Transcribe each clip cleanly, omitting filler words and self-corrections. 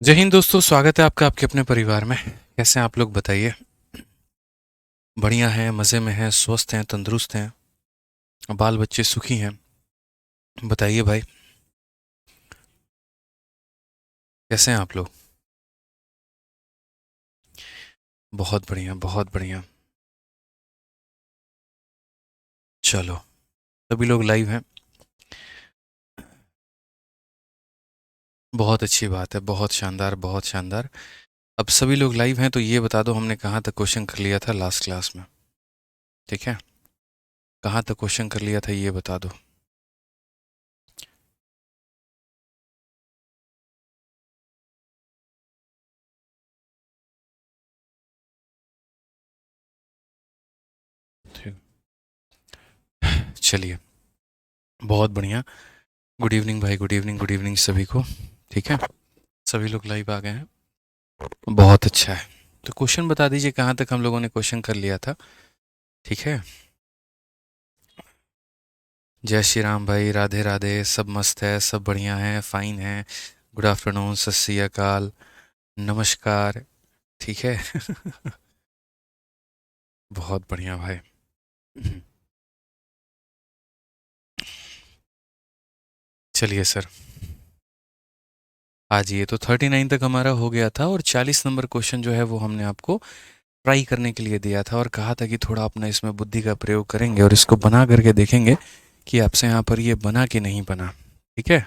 जय हिंद दोस्तों, स्वागत है आपका आपके अपने परिवार में। कैसे हैं आप लोग, बताइए। बढ़िया हैं, मज़े में हैं, स्वस्थ हैं, तंदुरुस्त हैं, बाल बच्चे सुखी हैं। बताइए भाई, कैसे हैं आप लोग? बहुत बढ़िया, बहुत बढ़िया। चलो, सभी लोग लाइव हैं। बहुत अच्छी बात है, बहुत शानदार, बहुत शानदार। अब सभी लोग लाइव हैं तो ये बता दो, हमने कहाँ तक क्वेश्चन कर लिया था लास्ट क्लास में? ठीक है, कहाँ तक क्वेश्चन कर लिया था ये बता दो। ठीक। चलिए, बहुत बढ़िया। गुड इवनिंग भाई, गुड इवनिंग, गुड इवनिंग सभी को। ठीक है, सभी लोग लाइव आ गए हैं। बहुत अच्छा है। तो क्वेश्चन बता दीजिए, कहाँ तक हम लोगों ने क्वेश्चन कर लिया था? ठीक है। जय श्री राम भाई, राधे राधे। सब मस्त है, सब बढ़िया है, फाइन है। गुड आफ्टरनून, सत श्री अकाल, नमस्कार। ठीक है। बहुत बढ़िया भाई। चलिए सर, आज ये तो 39 तक हमारा हो गया था और 40 नंबर क्वेश्चन जो है वो हमने आपको ट्राई करने के लिए दिया था और कहा था कि थोड़ा अपना इसमें बुद्धि का प्रयोग करेंगे और इसको बना करके देखेंगे कि आपसे यहाँ पर ये बना कि नहीं बना। ठीक है,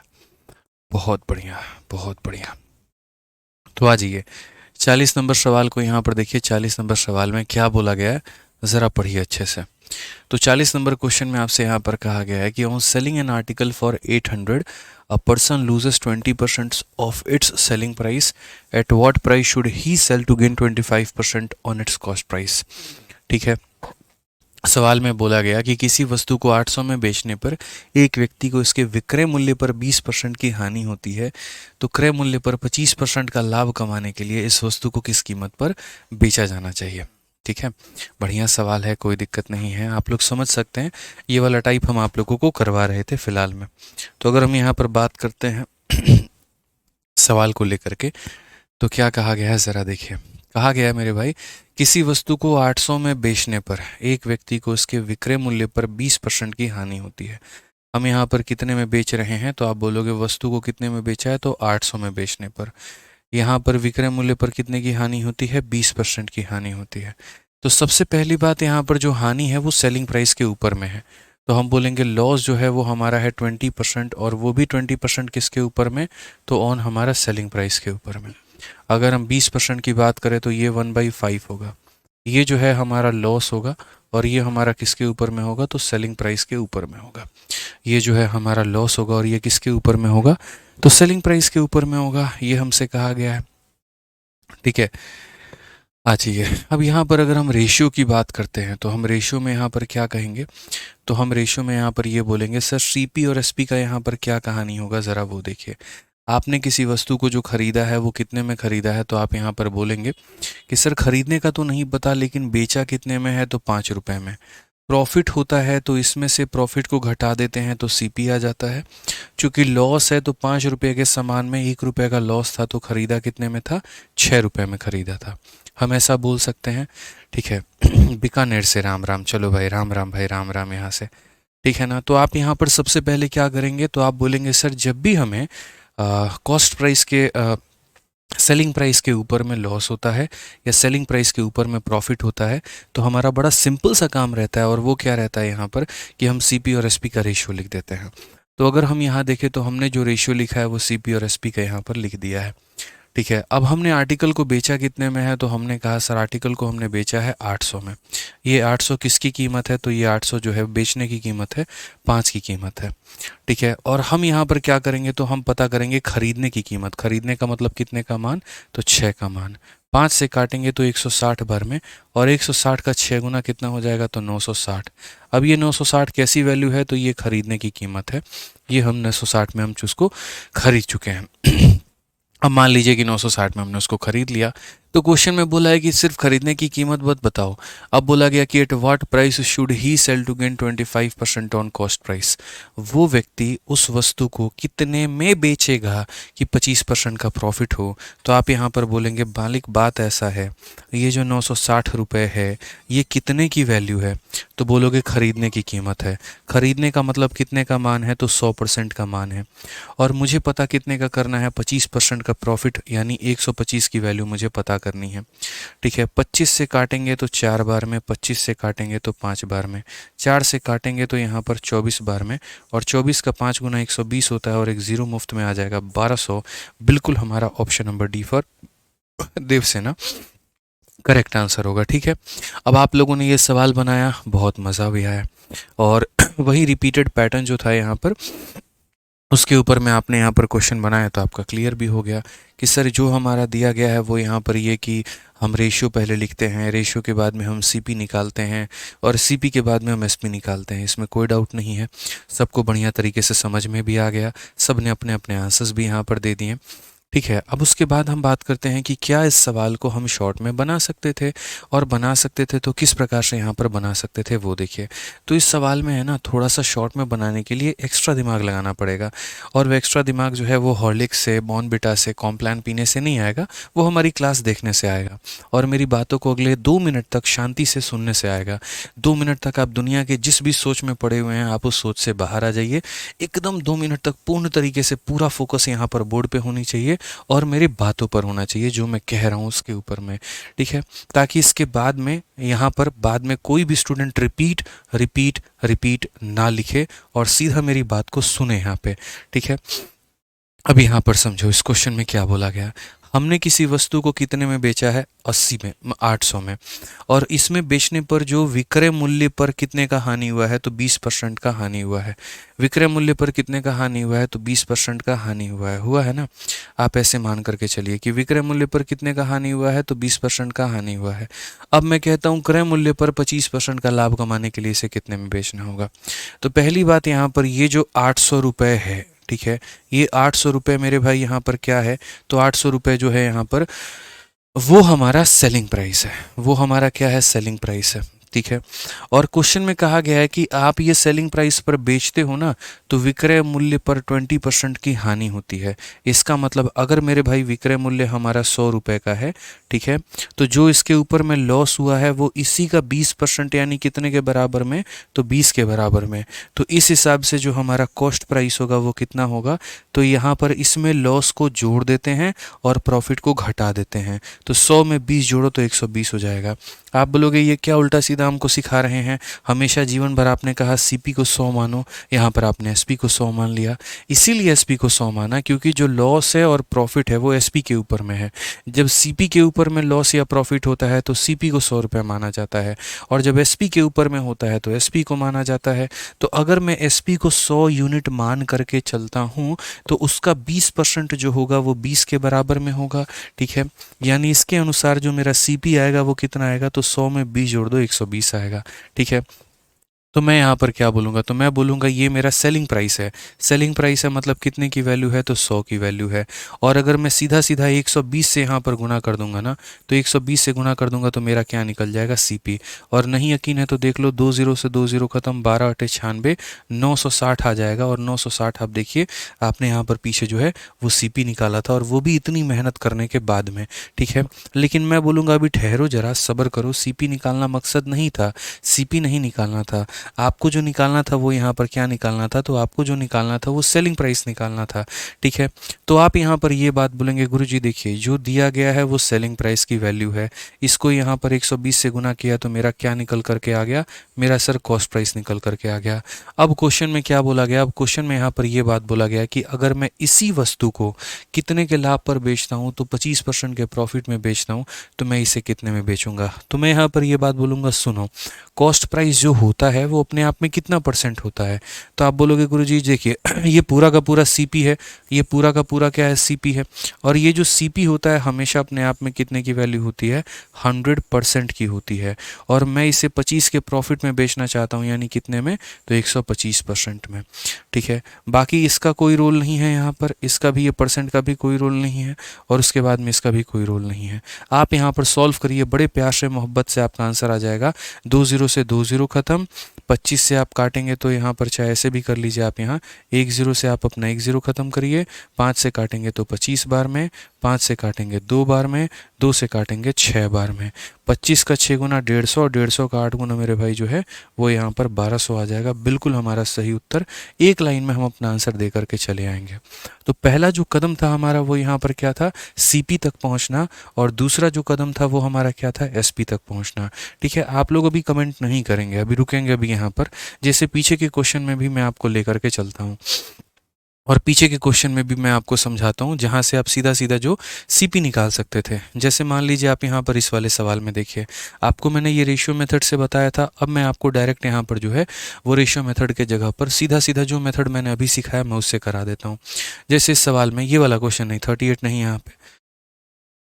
बहुत बढ़िया, बहुत बढ़िया। तो आ जाइए, 40 नंबर सवाल को यहाँ पर देखिए। 40 नंबर सवाल में क्या बोला गया है, ज़रा पढ़िए अच्छे से। तो 40 नंबर क्वेश्चन में आपसे यहाँ पर कहा गया है कि on selling an article for 800 a person loses 20% of its selling price. At what price should he sell to gain 25% on its cost price. ठीक है, सवाल में बोला गया कि किसी वस्तु को 800 में बेचने पर एक व्यक्ति को इसके विक्रय मूल्य पर 20% की हानि होती है, तो क्रय मूल्य पर 25% का लाभ कमाने के लिए इस वस्तु को किस कीमत पर बेचा जाना चाहिए। ठीक है, बढ़िया सवाल है, कोई दिक्कत नहीं है, आप लोग समझ सकते हैं। ये वाला टाइप हम आप लोगों को करवा रहे थे फिलहाल में। तो अगर हम यहाँ पर बात करते हैं सवाल को लेकर के, तो क्या कहा गया है ज़रा देखिए। कहा गया है मेरे भाई, किसी वस्तु को 800 में बेचने पर एक व्यक्ति को इसके विक्रय मूल्य पर 20% की हानि होती है। हम यहाँ पर कितने में बेच रहे हैं, तो आप बोलोगे वस्तु को कितने में बेचा है, तो 800 में बेचने पर। यहाँ पर विक्रय मूल्य पर कितने की हानि होती है, 20% की हानि होती है। तो सबसे पहली बात, यहाँ पर जो हानि है वो सेलिंग प्राइस के ऊपर में है। तो हम बोलेंगे लॉस जो है वो हमारा है 20%, और वो भी 20% किसके ऊपर में, तो ऑन हमारा सेलिंग प्राइस के ऊपर में। अगर हम 20% की बात करें तो ये 1/5 होगा। ये जो है हमारा लॉस होगा, और ये हमारा किसके ऊपर में होगा, तो सेलिंग प्राइस के ऊपर में होगा। ये जो है हमारा लॉस होगा और ये किसके ऊपर में होगा, तो सेलिंग प्राइस के ऊपर में होगा। ये हमसे कहा गया है। ठीक है, आ जाइए। अब यहाँ पर अगर हम रेशियो की बात करते हैं तो हम रेशियो में यहाँ पर क्या कहेंगे, तो हम रेशियो में यहाँ पर ये बोलेंगे सर सीपी और एसपी का यहाँ पर क्या कहानी होगा, ज़रा वो देखिए। आपने किसी वस्तु को जो खरीदा है वो कितने में खरीदा है, तो आप यहाँ पर बोलेंगे कि सर खरीदने का तो नहीं पता, लेकिन बेचा कितने में है, तो 5 रुपये में। प्रॉफिट होता है तो इसमें से प्रॉफिट को घटा देते हैं तो सीपी आ जाता है। चूंकि लॉस है तो 5 रुपये के सामान में 1 रुपये का लॉस था, तो खरीदा कितने में था, 6 रुपये में खरीदा था। हम ऐसा बोल सकते हैं। ठीक है। बीकानेर से राम राम, चलो भाई राम राम, भाई राम राम यहाँ से। ठीक है ना, तो आप यहाँ पर सबसे पहले क्या करेंगे, तो आप बोलेंगे सर जब भी हमें कॉस्ट प्राइस के सेलिंग प्राइस के ऊपर में लॉस होता है या सेलिंग प्राइस के ऊपर में प्रॉफिट होता है, तो हमारा बड़ा सिंपल सा काम रहता है, और वो क्या रहता है यहाँ पर कि हम सीपी और एसपी का रेशियो लिख देते हैं। तो अगर हम यहाँ देखें तो हमने जो रेशियो लिखा है वो सीपी और एसपी का यहाँ पर लिख दिया है। ठीक है, अब हमने आर्टिकल को बेचा कितने में है, तो हमने कहा सर आर्टिकल को हमने बेचा है 800 में। ये 800 किसकी कीमत है, तो ये 800 जो है बेचने की कीमत है, 5 की कीमत है। ठीक है, और हम यहाँ पर क्या करेंगे, तो हम पता करेंगे खरीदने की कीमत। खरीदने का मतलब कितने का मान, तो 6 का मान। 5 से काटेंगे तो 160 भर में, और 160 का 6 गुना कितना हो जाएगा, तो 960। अब ये 960 कैसी वैल्यू है, तो ये खरीदने की कीमत है। ये हम 960 में हम उसको खरीद चुके हैं। अब मान लीजिए कि 960 में हमने उसको खरीद लिया, तो क्वेश्चन में बोला है कि सिर्फ खरीदने की कीमत मत बताओ। अब बोला गया कि at what price should he sell to gain 25% on cost price. वो व्यक्ति उस वस्तु को कितने में बेचेगा कि 25% का प्रॉफिट हो। तो आप यहाँ पर बोलेंगे मालिक बात ऐसा है, ये जो 960 रुपये है ये कितने की वैल्यू है। तो बोलोगे खरीदने की कीमत है। खरीदने का मतलब कितने का मान है, तो 100% का मान है। और मुझे पता कितने का करना है, 25% का प्रॉफिट यानी 125 की वैल्यू मुझे पता करनी है। ठीक है, 25 से काटेंगे तो 4 बार में, 25 से काटेंगे तो 5 बार में, 4 से काटेंगे तो यहाँ पर 24 बार में, और 24 का 5 गुना 120 होता है और एक ज़ीरो मुफ्त में आ जाएगा 1200। बिल्कुल हमारा option number D for Devsena correct answer होगा। ठीक है, अब आप लोगों ने ये सवाल बनाया, बहुत मज़ा भी आया, और वही रिपीटेड पैटर्न जो था यहाँ पर उसके ऊपर में आपने यहाँ पर क्वेश्चन बनाया तो आपका क्लियर भी हो गया कि सर जो हमारा दिया गया है वो यहाँ पर ये कि हम रेशियो पहले लिखते हैं, रेशियो के बाद में हम सीपी निकालते हैं, और सीपी के बाद में हम एसपी निकालते हैं। इसमें कोई डाउट नहीं है, सबको बढ़िया तरीके से समझ में भी आ गया, सब ने अपने अपने आंसर्स भी यहाँ पर दे दिए। ठीक है, अब उसके बाद हम बात करते हैं कि क्या इस सवाल को हम शॉर्ट में बना सकते थे, और बना सकते थे तो किस प्रकार से यहाँ पर बना सकते थे वो देखिए। तो इस सवाल में है ना, थोड़ा सा शॉर्ट में बनाने के लिए एक्स्ट्रा दिमाग लगाना पड़ेगा, और वो एक्स्ट्रा दिमाग जो है वो हॉर्लिक्स से, बॉर्नविटा से, कॉम्प्लान पीने से नहीं आएगा, वो हमारी क्लास देखने से आएगा, और मेरी बातों को अगले 2 मिनट तक शांति से सुनने से आएगा। 2 मिनट तक आप दुनिया के जिस भी सोच में पड़े हुए हैं आप उस सोच से बाहर आ जाइए, एकदम 2 मिनट तक पूर्ण तरीके से पूरा फोकस यहाँ पर बोर्ड पे होनी चाहिए और मेरी बातों पर होना चाहिए, जो मैं कह रहा हूँ उसके ऊपर में। ठीक है, ताकि इसके बाद में यहाँ पर बाद में कोई भी स्टूडेंट रिपीट रिपीट रिपीट ना लिखे और सीधा मेरी बात को सुने यहाँ पे। ठीक है, अब यहाँ पर समझो इस क्वेश्चन में क्या बोला गया। हमने किसी वस्तु को कितने में बेचा है, 80 में, 800 में, और इसमें बेचने पर जो विक्रय मूल्य पर कितने का हानि हुआ है, तो 20% का हानि हुआ है। विक्रय मूल्य पर कितने का हानि हुआ है, तो 20% का हानि हुआ है ना। आप ऐसे मान करके चलिए कि विक्रय मूल्य पर कितने का हानि हुआ है, तो 20% का हानि हुआ है। अब मैं कहता हूँ क्रय मूल्य पर 25% का लाभ कमाने के लिए इसे कितने में बेचना होगा। तो पहली बात यहाँ पर ये जो 800 रुपये है, ठीक है, ये 800 रुपये मेरे भाई यहाँ पर क्या है, तो 800 रुपये जो है यहाँ पर वो हमारा सेलिंग प्राइस है। वो हमारा क्या है, सेलिंग प्राइस है। ठीक है, और क्वेश्चन में कहा गया है कि आप ये सेलिंग प्राइस पर बेचते हो ना, तो विक्रय मूल्य पर 20% की हानि होती है। इसका मतलब अगर मेरे भाई विक्रय मूल्य हमारा 100 रुपये का है, ठीक है, तो जो इसके ऊपर में लॉस हुआ है वो इसी का 20% यानी कितने के बराबर में, तो 20 के बराबर में। तो इस हिसाब से जो हमारा कॉस्ट प्राइस होगा वो कितना होगा, तो यहाँ पर इसमें लॉस को जोड़ देते हैं और प्रॉफिट को घटा देते हैं। तो 100 में 20 जोड़ो तो 120 हो जाएगा। आप बोलोगे ये क्या उल्टा सीधा हमको सिखा रहे हैं, हमेशा जीवन भर आपने कहा सीपी को 100 मानो, यहाँ पर आपने एसपी को 100 मान लिया। इसीलिए एसपी को 100 माना क्योंकि जो लॉस है और प्रॉफिट है वो एसपी के ऊपर में है। जब सीपी के ऊपर में लॉस या प्रॉफिट होता है तो सीपी को 100 रुपये माना जाता है, और जब एसपी के ऊपर में होता है तो एसपी को माना जाता है। तो अगर मैं एसपी को 100 यूनिट मान करके चलता हूँ तो उसका 20% जो होगा वो 20 के बराबर में होगा। ठीक है, यानी इसके अनुसार जो मेरा सीपी आएगा वो कितना आएगा, तो 100 में 20 जोड़ दो 120 आएगा। ठीक है, तो मैं यहाँ पर क्या बोलूँगा, तो मैं बोलूँगा ये मेरा सेलिंग प्राइस है। सेलिंग प्राइस है मतलब कितने की वैल्यू है, तो 100 की वैल्यू है। और अगर मैं सीधा सीधा 120 से यहाँ पर गुना कर दूंगा ना, तो 120 से गुना कर दूंगा तो मेरा क्या निकल जाएगा, सीपी। और नहीं यकीन है तो देख लो, 2 0 से 2 0 खत्म, 12 × 96 960 आ जाएगा। और 960 आप देखिए आपने यहाँ पर पीछे जो है वो सीपी निकाला था, और वो भी इतनी मेहनत करने के बाद में। ठीक है, लेकिन मैं बोलूँगा अभी ठहरो जरा, सब्र करो। सीपी निकालना मकसद नहीं था, सीपी नहीं निकालना था। आपको जो निकालना था वो यहाँ पर क्या निकालना था, तो आपको जो निकालना था वो सेलिंग प्राइस निकालना था। ठीक है, तो आप यहाँ पर ये बात बोलेंगे गुरुजी देखिए जो दिया गया है वो सेलिंग प्राइस की वैल्यू है, इसको यहाँ पर 120 से गुना किया तो मेरा क्या निकल करके आ गया, मेरा सर कॉस्ट प्राइस निकल करके आ गया। अब क्वेश्चन में क्या बोला गया, अब क्वेश्चन में यहाँ पर ये बात बोला गया कि अगर मैं इसी वस्तु को कितने के लाभ पर बेचता हूँ, तो 25% के प्रॉफिट में बेचता हूँ, तो मैं इसे कितने में बेचूंगा। तो मैं यहाँ पर ये बात बोलूँगा, सुनो, कॉस्ट प्राइस जो होता है वो अपने आप में कितना परसेंट होता है। तो आप बोलोगे गुरुजी देखिए ये पूरा का पूरा सीपी है, ये पूरा का पूरा क्या है, सीपी है, और ये जो सीपी होता है हमेशा अपने आप में कितने की वैल्यू होती है, 100% की होती है। और मैं इसे 25 के प्रॉफिट में बेचना चाहता हूँ, यानी कितने में, तो 125% में। ठीक है, बाकी इसका कोई रोल नहीं है यहाँ पर, इसका भी, ये परसेंट का भी कोई रोल नहीं है, और उसके बाद में इसका भी कोई रोल नहीं है। आप यहाँ पर सॉल्व करिए, बड़े प्यार से मोहब्बत से आपका आंसर आ जाएगा। 2 0 से 2 0 खत्म, 25 से आप काटेंगे तो यहाँ पर चाहे ऐसे भी कर लीजिए आप, यहाँ 1 0 से आप अपना 1 0 खत्म करिए, 5 से काटेंगे तो 25 बार में, 5 से काटेंगे 2 बार में, 2 से काटेंगे 6 बार में। 25 का 6 गुना 150, 150 का 8 गुना मेरे भाई जो है वो यहाँ पर 1200 आ जाएगा। बिल्कुल हमारा सही उत्तर, एक लाइन में हम अपना आंसर दे करके चले आएंगे। तो पहला जो कदम था हमारा वो यहाँ पर क्या था, सीपी तक पहुँचना, और दूसरा जो कदम था वो हमारा क्या था, एसपी तक पहुँचना। ठीक है, आप लोग अभी कमेंट नहीं करेंगे, अभी रुकेंगे अभी यहाँ पर, जैसे पीछे के क्वेश्चन में भी मैं आपको लेकर के चलता हूँ, और पीछे के क्वेश्चन में भी मैं आपको समझाता हूँ जहाँ से आप सीधा सीधा जो सीपी निकाल सकते थे। जैसे मान लीजिए आप यहाँ पर इस वाले सवाल में देखिए, आपको मैंने ये रेशियो मेथड से बताया था, अब मैं आपको डायरेक्ट यहाँ पर जो है वो रेशियो मेथड के जगह पर सीधा सीधा जो मेथड मैंने अभी सिखाया मैं उससे करा देता हूँ। जैसे इस सवाल में ये वाला क्वेश्चन नहीं, 38 नहीं यहाँ पे,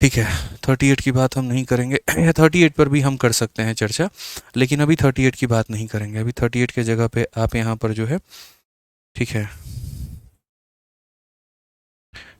ठीक है, 38 की बात हम नहीं करेंगे, 38 पर भी हम कर सकते हैं चर्चा, लेकिन अभी 38 की बात नहीं करेंगे। अभी 38 के जगह पे आप यहाँ पर जो है, ठीक है,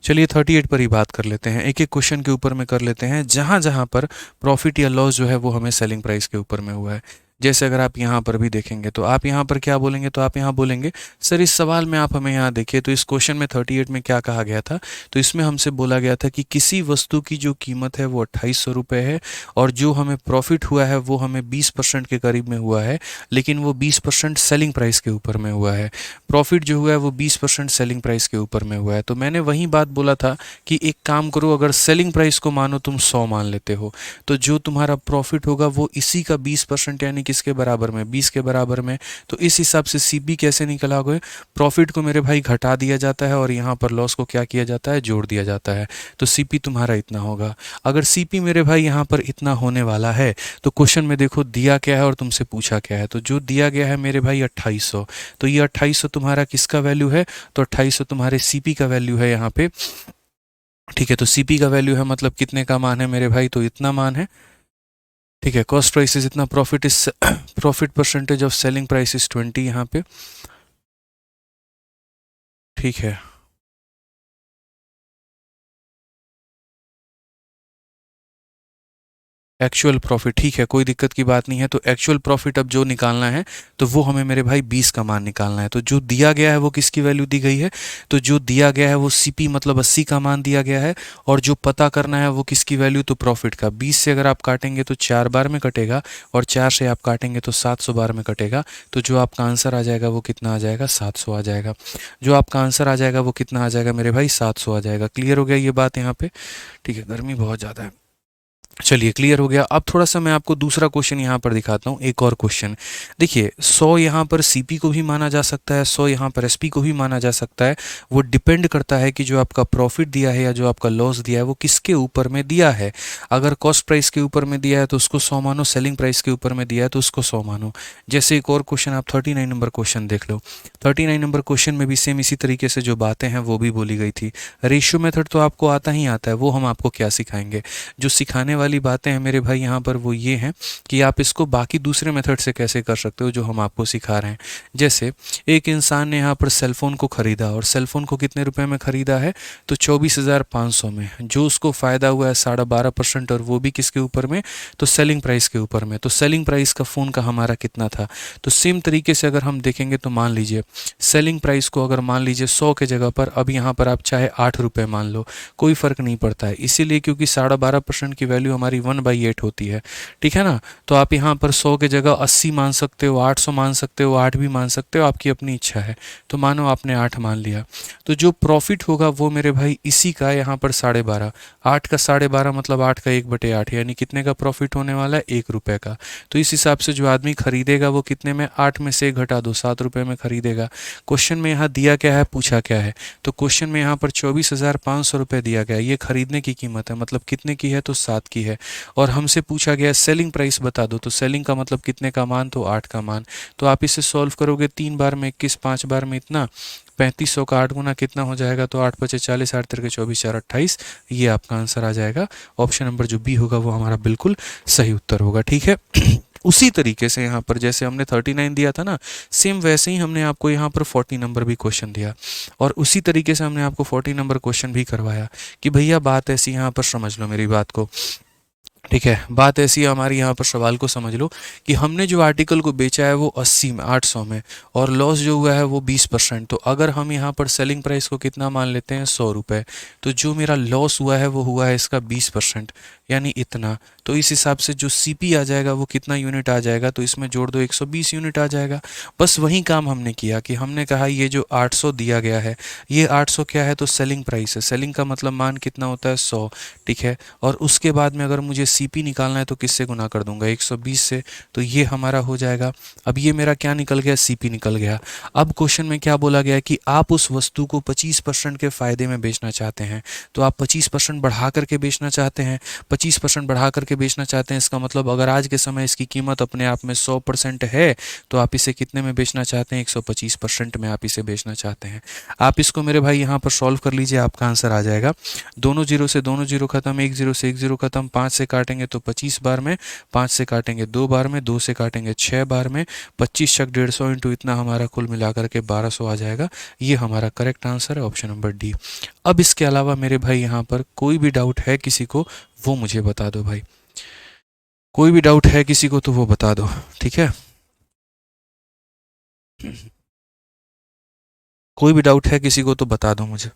चलिए 38 पर ही बात कर लेते हैं, एक एक क्वेश्चन के ऊपर में कर लेते हैं, जहाँ जहाँ पर प्रॉफिट या लॉस जो है वो हमें सेलिंग प्राइस के ऊपर में हुआ है। जैसे अगर आप यहाँ पर भी देखेंगे तो आप यहाँ पर क्या बोलेंगे, तो आप यहाँ बोलेंगे सर इस सवाल में आप हमें यहाँ देखिए, तो इस क्वेश्चन में 38 में क्या कहा गया था, तो इसमें हमसे बोला गया था कि किसी वस्तु की जो कीमत है वो 2800 रुपये है, और जो हमें प्रॉफिट हुआ है वो हमें 20% के करीब में हुआ है, लेकिन वो 20% सेलिंग प्राइस के ऊपर में हुआ है। प्रॉफिट जो हुआ है वो 20% सेलिंग प्राइस के ऊपर में हुआ है। तो मैंने वही बात बोला था कि एक काम करो, अगर सेलिंग प्राइस को मानो तुम 100 मान लेते हो, तो जो तुम्हारा प्रॉफिट होगा वो इसी का 20%, यानी किसके बराबर में, 20 के बराबर में। तो इस हिसाब से सीपी कैसे निकला गया, प्रॉफिट को मेरे भाई घटा दिया जाता है और यहाँ पर लॉस को क्या किया जाता है, जोड़ दिया जाता है। तो सीपी तुम्हारा इतना होगा। अगर सीपी मेरे भाई यहाँ पर इतना होने वाला है, तो क्वेश्चन में देखो दिया क्या है और तुमसे पूछा क्या है, तो जो दिया गया है मेरे भाई 2800, तो ये 2800 तुम्हारा किसका वैल्यू है, तो 2800 तुम्हारे सीपी का वैल्यू है यहाँ पे। ठीक है, तो सीपी का वैल्यू है मतलब कितने का मान है मेरे भाई, तो इतना मान है। ठीक है, कॉस्ट प्राइस इज इतना, profit is profit percentage of selling price is 20 यहाँ पे। ठीक है, एक्चुअल प्रॉफिट, ठीक है, कोई दिक्कत की बात नहीं है। तो एक्चुअल प्रॉफिट अब जो निकालना है तो वो हमें मेरे भाई 20 का मान निकालना है। तो जो दिया गया है वो किसकी वैल्यू दी गई है, तो जो दिया गया है वो सीपी मतलब 80 का मान दिया गया है, और जो पता करना है वो किसकी वैल्यू, तो प्रॉफिट का। 20 से अगर आप काटेंगे तो 4 बार में कटेगा, और 4 से आप काटेंगे तो 700 बार में कटेगा। तो जो आपका आंसर आ जाएगा वो कितना आ जाएगा, 700 आ जाएगा। जो आपका आंसर आ जाएगा वो कितना आ जाएगा मेरे भाई, 700 आ जाएगा। क्लियर हो गया ये बात यहाँ पे। ठीक है, गर्मी बहुत ज़्यादा है, चलिए क्लियर हो गया। अब थोड़ा सा मैं आपको दूसरा क्वेश्चन यहाँ पर दिखाता हूँ, एक और क्वेश्चन देखिए। 100 यहाँ पर सीपी को भी माना जा सकता है, 100 यहाँ पर एसपी को भी माना जा सकता है। वो डिपेंड करता है कि जो आपका प्रॉफिट दिया है या जो आपका लॉस दिया है वो किसके ऊपर में दिया है। अगर कॉस्ट प्राइस के ऊपर में दिया है तो उसको 100 मानो, सेलिंग प्राइस के ऊपर में दिया है तो उसको 100 मानो। जैसे एक और क्वेश्चन आप 39 नंबर क्वेश्चन देख लो। 39 नंबर क्वेश्चन में भी सेम इसी तरीके से जो बातें हैं वो भी बोली गई थी। रेशियो मेथड तो आपको आता ही आता है, वो हम आपको क्या सिखाएंगे। जो सिखाने वाली बातें हैं मेरे भाई यहाँ पर वो ये हैं कि आप इसको बाकी दूसरे मेथड से कैसे कर सकते हो जो हम आपको सिखा रहे हैं। जैसे एक इंसान ने यहाँ पर सेलफोन को ख़रीदा, और सेलफोन को कितने रुपए में ख़रीदा है, तो 24,500 में। जो उसको फ़ायदा हुआ है 12.5%, और वो भी किसके ऊपर में, तो सेलिंग प्राइस के ऊपर में। तो सेलिंग प्राइस का फ़ोन का हमारा कितना था। तो सेम तरीके से अगर हम देखेंगे तो मान लीजिए सेलिंग प्राइस को अगर मान लीजिए 100 के जगह पर अब यहाँ पर आप चाहे 8 रुपये मान लो, कोई फ़र्क नहीं पड़ता है, इसीलिए क्योंकि 12.5% की वैल्यू हमारी 1/8 होती है। ठीक है ना। तो आप यहाँ पर 100 के जगह 80 मान सकते हो, 800 मान सकते हो, 8 भी मान सकते हो, आपकी अपनी इच्छा है। तो मानो आपने 8 मान लिया, तो जो प्रॉफिट होगा वो मेरे भाई इसी का यहाँ पर 12.5, 8 का 12.5 मतलब 8 का 1/8, यानी कितने का प्रॉफिट होने वाला है, 1 रुपये का। तो इस हिसाब से जो आदमी खरीदेगा वो कितने में, 8 में से घटा दो, 7 रुपये में खरीदेगा। क्वेश्चन में यहाँ दिया क्या है, पूछा क्या है, तो क्वेश्चन में यहाँ पर 24,500 रुपये दिया गया है। ये खरीदने की कीमत है, मतलब कितने की है, तो 7 की की है और हमसे पूछा गया सेलिंग प्राइस बता दो, तो सेलिंग का मतलब कितने का मान, तो 8 का मान। तो आप इसे सॉल्व करोगे 3 बार में 21, 5 बार में इतना 3500 का 8 गुना कितना हो जाएगा, तो 8 पचे 40, 8 तिरके 24, 4 28, ये आपका आंसर आ जाएगा। ऑप्शन नंबर जो बी होगा वो हमारा बिल्कुल सही उत्तर होगा। ठीक है। उसी तरीके से यहाँ पर जैसे हमने 39 दिया था ना, सेम वैसे ही हमने आपको यहाँ पर 40 नंबर भी क्वेश्चन दिया और उसी तरीके से हमने आपको 40 नंबर क्वेश्चन भी करवाया कि भैया बात ऐसी, यहाँ पर समझ लो मेरी बात को। ठीक है, बात ऐसी है हमारी, यहाँ पर सवाल को समझ लो कि हमने जो आर्टिकल को बेचा है वो 80 में, 800 में, और लॉस जो हुआ है वो 20%। तो अगर हम यहाँ पर सेलिंग प्राइस को कितना मान लेते हैं, 100 रुपये, तो जो मेरा लॉस हुआ है वो हुआ है इसका 20%, यानी इतना। तो इस हिसाब से जो सीपी आ जाएगा वो कितना यूनिट आ जाएगा, तो इसमें जोड़ दो 120 यूनिट आ जाएगा। बस वही काम हमने किया कि हमने कहा ये जो 800 दिया गया है, ये 800 क्या है, तो सेलिंग प्राइस है। सेलिंग का मतलब मान कितना होता है, 100। ठीक है, और उसके बाद में अगर मुझे सीपी निकालना है तो किससे गुना कर दूंगा, 120 से, तो ये हमारा हो जाएगा। अब ये मेरा क्या निकल गया, सीपी निकल गया। अब क्वेश्चन में क्या बोला गया है कि आप उस वस्तु को 25% के फायदे में बेचना चाहते हैं, तो आप 25% बढ़ा करके बेचना चाहते हैं। 25% बढ़ा करके बेचना चाहते हैं, इसका मतलब अगर आज के समय इसकी कीमत अपने आप में 100% है, तो आप इसे कितने में बेचना चाहते हैं, 125% में आप इसे बेचना चाहते हैं। आप इसको मेरे भाई यहाँ पर सॉल्व कर लीजिए, आपका आंसर आ जाएगा। दोनों जीरो से दोनों जीरो खत्म, एक जीरो से एक जीरो खत्म, 5 से काटेंगे तो 25 बार में, 5 से काटेंगे 2 बार में, 2 से काटेंगे 6 बार में, 25 छक 150 इंटू इतना हमारा कुल मिलाकर के 1200 आ जाएगा। ये हमारा करेक्ट आंसर है, ऑप्शन नंबर डी। अब इसके अलावा मेरे भाई यहाँ पर कोई भी डाउट है किसी को, वो मुझे बता दो भाई। कोई भी डाउट है किसी को तो वो बता दो। ठीक है, कोई भी डाउट है किसी को तो बता दो मुझे।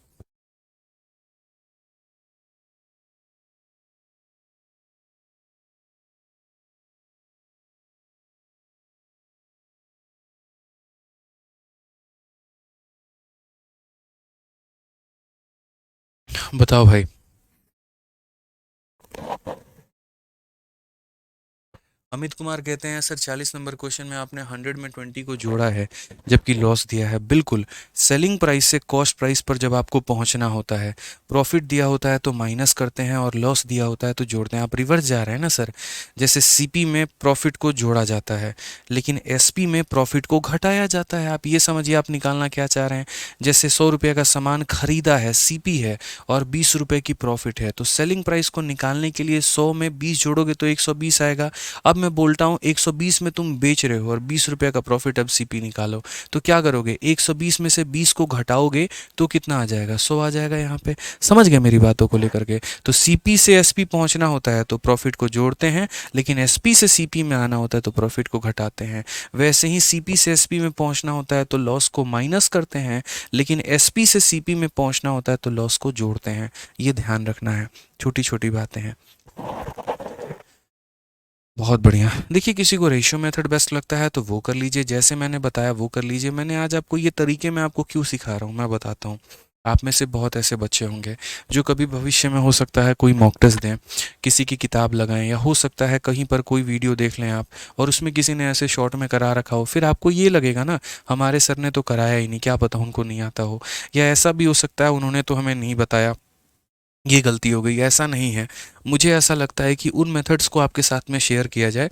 बताओ भाई। अमित कुमार कहते हैं सर 40 नंबर क्वेश्चन में आपने 100 में 20 को जोड़ा है जबकि लॉस दिया है। बिल्कुल, सेलिंग प्राइस से कॉस्ट प्राइस पर जब आपको पहुंचना होता है, प्रॉफिट दिया होता है तो माइनस करते हैं और लॉस दिया होता है तो जोड़ते हैं। आप रिवर्स जा रहे हैं ना सर। जैसे सीपी में प्रॉफिट को जोड़ा जाता है लेकिन एसपी में प्रॉफिट को घटाया जाता है। आप ये समझिए आप निकालना क्या चाह रहे हैं। जैसे 100 रुपये का सामान खरीदा है, सीपी है, और 20 रुपये की प्रॉफिट है, तो सेलिंग प्राइस को निकालने के लिए 100 में 20 जोड़ोगे तो 120 आएगा। अब मैं बोलता हूँ 120 में तुम बेच रहे हो और 20 रुपये का प्रॉफिट, अब सीपी निकालो, तो क्या करोगे, 120 में से 20 को घटाओगे तो कितना आ जाएगा, 100 आ जाएगा। यहाँ पे समझ गए मेरी बातों को लेकर के। तो सीपी से एसपी पहुंचना होता है तो प्रॉफिट को जोड़ते हैं, लेकिन एसपी से सीपी में आना होता है तो प्रॉफिट को घटाते हैं। वैसे ही सीपी से एसपी में पहुंचना होता है तो लॉस को माइनस करते हैं, लेकिन एसपी से सीपी में पहुंचना होता है तो लॉस को जोड़ते हैं। ये ध्यान रखना है, छोटी छोटी बातें हैं। बहुत बढ़िया। देखिए, किसी को रेशियो मेथड बेस्ट लगता है तो वो कर लीजिए, जैसे मैंने बताया वो कर लीजिए। मैंने आज आपको ये तरीके मैं आपको क्यों सिखा रहा हूँ मैं बताता हूँ। आप में से बहुत ऐसे बच्चे होंगे जो कभी भविष्य में हो सकता है कोई मॉक टेस्ट दें, किसी की किताब लगाएं, या हो सकता है कहीं पर कोई वीडियो देख लें आप और उसमें किसी ने ऐसे शॉर्ट में करा रखा हो, फिर आपको ये लगेगा ना हमारे सर ने तो कराया ही नहीं, क्या पता उनको नहीं आता हो। या ऐसा भी हो सकता है उन्होंने तो हमें नहीं बताया, ये गलती हो गई। ऐसा नहीं है। मुझे ऐसा लगता है कि उन मेथड्स को आपके साथ में शेयर किया जाए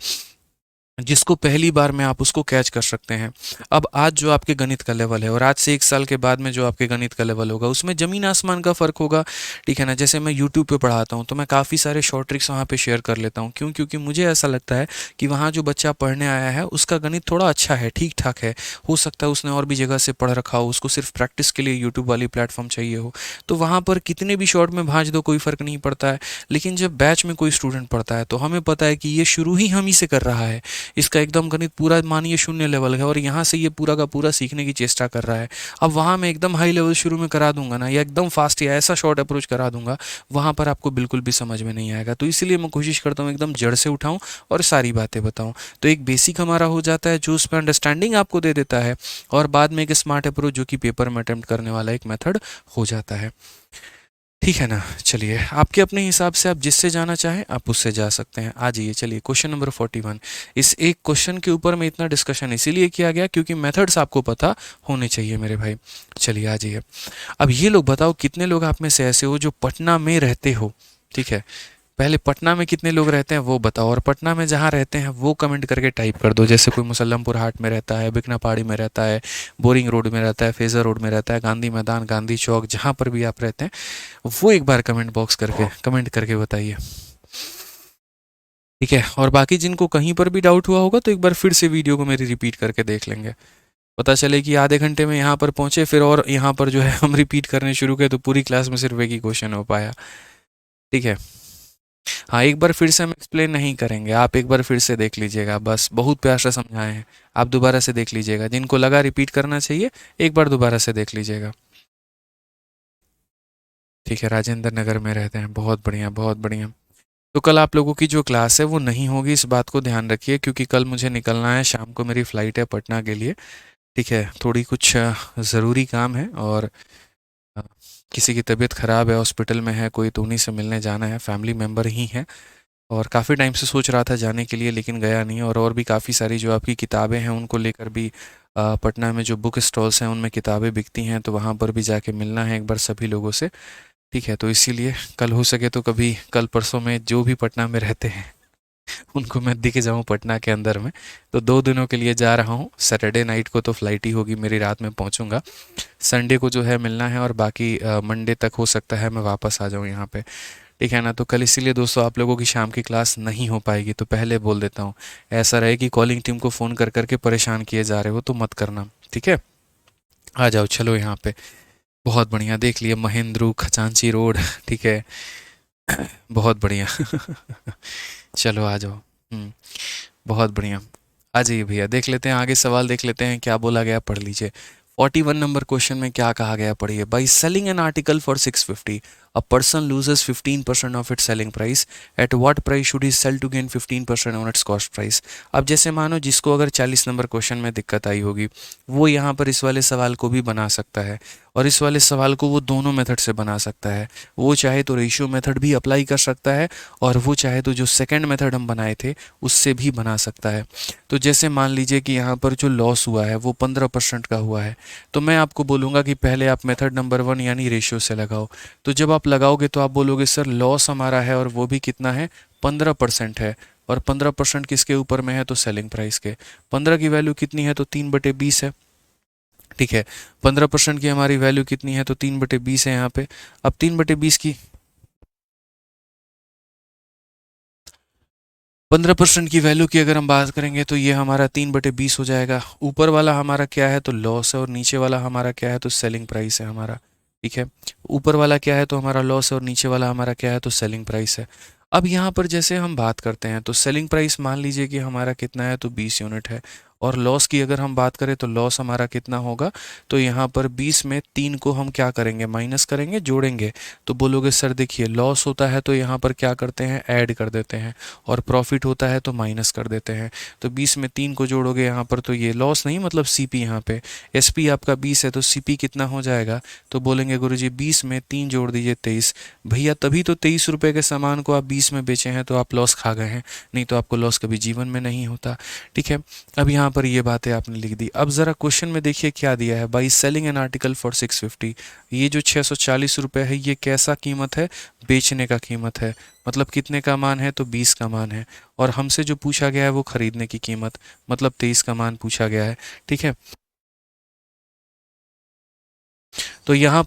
जिसको पहली बार में आप उसको कैच कर सकते हैं। अब आज जो आपके गणित का लेवल है और आज से 1 साल के बाद में जो आपके गणित का लेवल होगा उसमें ज़मीन आसमान का फ़र्क होगा। ठीक है ना। जैसे मैं यूट्यूब पे पढ़ाता हूँ तो मैं काफ़ी सारे शॉर्ट ट्रिक्स वहाँ पे शेयर कर लेता हूँ। क्यों? क्योंकि मुझे ऐसा लगता है कि वहाँ जो बच्चा पढ़ने आया है उसका गणित थोड़ा अच्छा है, ठीक ठाक है। हो सकता है उसने और भी जगह से पढ़ रखा हो, उसको सिर्फ प्रैक्टिस के लिए यूट्यूब वाली प्लेटफॉर्म चाहिए हो, तो वहाँ पर कितने भी शॉर्ट में भांज दो कोई फ़र्क नहीं पड़ता है। लेकिन जब बैच में कोई स्टूडेंट पढ़ता है तो हमें पता है कि ये शुरू ही हम ही से कर रहा है, इसका एकदम गणित पूरा मानिए 0 लेवल है और यहाँ से ये पूरा का पूरा सीखने की चेष्टा कर रहा है। अब वहाँ मैं एकदम हाई लेवल शुरू में करा दूंगा ना, या एकदम फास्ट या ऐसा शॉर्ट अप्रोच करा दूंगा, वहाँ पर आपको बिल्कुल भी समझ में नहीं आएगा। तो इसलिए मैं कोशिश करता हूँ एकदम जड़ से उठाऊँ और सारी बातें बताऊँ। तो एक बेसिक हमारा हो जाता है जो उस पर अंडरस्टैंडिंग आपको दे देता है, और बाद में एक स्मार्ट अप्रोच जो कि पेपर में अटेम्प्ट करने वाला एक मेथड हो जाता है। ठीक है ना। चलिए, आपके अपने हिसाब से आप जिससे जाना चाहें आप उससे जा सकते हैं। आ जाइए, चलिए क्वेश्चन नंबर 41। इस एक क्वेश्चन के ऊपर में इतना डिस्कशन इसीलिए किया गया क्योंकि मेथड्स आपको पता होने चाहिए मेरे भाई। चलिए आ जाइए। अब ये लोग बताओ कितने लोग आप में से ऐसे हो जो पटना में रहते हो। ठीक है, पहले पटना में कितने लोग रहते हैं वो बताओ, और पटना में जहाँ रहते हैं वो कमेंट करके टाइप कर दो। जैसे कोई मुसल्लमपुर हाट में रहता है, बिकना पहाड़ी में रहता है, बोरिंग रोड में रहता है, फेज़र रोड में रहता है, गांधी मैदान, गांधी चौक, जहाँ पर भी आप रहते हैं वो एक बार कमेंट बॉक्स करके कमेंट करके बताइए, ठीक है। और बाकी जिनको कहीं पर भी डाउट हुआ होगा तो एक बार फिर से वीडियो को मेरी रिपीट करके देख लेंगे, पता चले कि आधे घंटे में यहाँ पर पहुँचे फिर और यहाँ पर जो है हम रिपीट करने शुरू किए तो पूरी क्लास में सिर्फ एक ही क्वेश्चन हो पाया, ठीक है। हाँ, एक बार फिर से हम एक्सप्लेन नहीं करेंगे, आप एक बार फिर से देख लीजिएगा, बस बहुत प्यार से समझाए हैं, आप दोबारा से देख लीजिएगा, जिनको लगा रिपीट करना चाहिए एक बार दोबारा से देख लीजिएगा, ठीक है। राजेंद्र नगर में रहते हैं, बहुत बढ़िया बहुत बढ़िया। तो कल आप लोगों की जो क्लास है वो नहीं होगी, इस बात को ध्यान रखिए, क्योंकि कल मुझे निकलना है, शाम को मेरी फ़्लाइट है पटना के लिए, ठीक है। थोड़ी कुछ ज़रूरी काम है और अ, किसी की तबीयत ख़राब है, हॉस्पिटल में है कोई, तो उन्हीं से मिलने जाना है, फैमिली मेम्बर ही हैं। और काफ़ी टाइम से सोच रहा था जाने के लिए लेकिन गया नहीं, और भी काफ़ी सारी जो आपकी किताबें हैं उनको लेकर भी पटना में जो बुक स्टॉल्स हैं उनमें किताबें बिकती हैं, तो वहाँ पर भी जाके मिलना है एक बार सभी लोगों से, ठीक है। तो इसीलिए कल हो सके तो कभी कल परसों में जो भी पटना में रहते हैं उनको मैं दिख जाऊँ पटना के अंदर में। तो 2 दिनों के लिए जा रहा हूँ, सैटरडे नाइट को तो फ़्लाइट ही होगी मेरी, रात में पहुँचूँगा, संडे को जो है मिलना है, और बाकी मंडे तक हो सकता है मैं वापस आ जाऊँ यहाँ पे, ठीक है ना। तो कल इसीलिए दोस्तों आप लोगों की शाम की क्लास नहीं हो पाएगी, तो पहले बोल देता हूँ, ऐसा रहे कि कॉलिंग टीम को फ़ोन कर करके परेशान किए जा रहे हो तो मत करना, ठीक है। आ जाओ चलो यहाँ पे, बहुत बढ़िया, देख लिए महेंद्रू खचांची रोड, ठीक है, बहुत बढ़िया चलो आ जाओ, बहुत बढ़िया, आ जाइए भैया, देख लेते हैं आगे सवाल, देख लेते हैं क्या बोला गया, पढ़ लीजिए। 41 नंबर क्वेश्चन में क्या कहा गया, पढ़िए। By selling an article for 650 a person loses 15% of its selling price, at what price should he sell to gain 15% on its cost price. अब जैसे मानो जिसको अगर 40 नंबर क्वेश्चन में दिक्कत आई होगी वो यहाँ पर इस वाले सवाल को भी बना सकता है, और इस वाले सवाल को वो दोनों मेथड से बना सकता है, वो चाहे तो रेशियो मेथड भी अप्लाई कर सकता है, और वो चाहे तो जो सेकंड मेथड हम बनाए थे उससे भी बना सकता है। तो जैसे मान लीजिए कि यहाँ पर जो लॉस हुआ है वो 15% का हुआ है, तो मैं आपको बोलूँगा कि पहले आप मेथड नंबर 1 यानी रेशियो से लगाओ। तो जब आप लगाओगे तो आप बोलोगे सर लॉस हमारा है और वो भी कितना है, 15% है, और 15% किसके ऊपर में है, तो सेलिंग प्राइस के। 15 की वैल्यू कितनी है, तो 3/20 है, ठीक है। 15% की हमारी वैल्यू कितनी है, तो 3/20 है यहाँ पे। अब 3/20 की 15% की वैल्यू की अगर हम बात करेंगे तो ये हमारा 3/20 हो जाएगा। ऊपर वाला हमारा क्या है, तो लॉस है, और नीचे वाला हमारा क्या है, तो सेलिंग प्राइस है हमारा, ठीक है। ऊपर वाला क्या है, तो हमारा लॉस है, और नीचे वाला हमारा क्या है, तो सेलिंग प्राइस है। अब यहाँ पर जैसे हम बात करते हैं तो सेलिंग प्राइस मान लीजिए कि हमारा कितना है, तो 20 यूनिट है, और लॉस की अगर हम बात करें तो लॉस हमारा कितना होगा, तो यहाँ पर 20 में 3 को हम क्या करेंगे, माइनस करेंगे, जोड़ेंगे। तो बोलोगे सर देखिए लॉस होता है तो यहाँ पर क्या करते हैं, ऐड कर देते हैं, और प्रॉफिट होता है तो माइनस कर देते हैं। तो 20 में 3 को जोड़ोगे यहाँ पर, तो ये लॉस नहीं मतलब सीपी, यहाँ पे एसपी आपका 20 है तो सीपी कितना हो जाएगा, तो बोलेंगे गुरुजी 20 में 3 जोड़ दीजिए 23। भैया तभी तो 23 रुपये के सामान को आप 20 में बेचे हैं तो आप लॉस खा गए हैं, नहीं तो आपको लॉस कभी जीवन में नहीं होता, ठीक है। अब यहाँ पर ये बातें आपने लिख दी। अब ज़रा क्वेश्चन में देखिए क्या दिया है, by selling an article for 650, ये जो 640 रुपये है ये कैसा कीमत है, बेचने का कीमत है, मतलब कितने का मान है, तो 20 का मान है, और हमसे जो पूछा गया है वो खरीदने की कीमत, मतलब 23 का मान पूछा गया है, ठीक है। तो यहाँ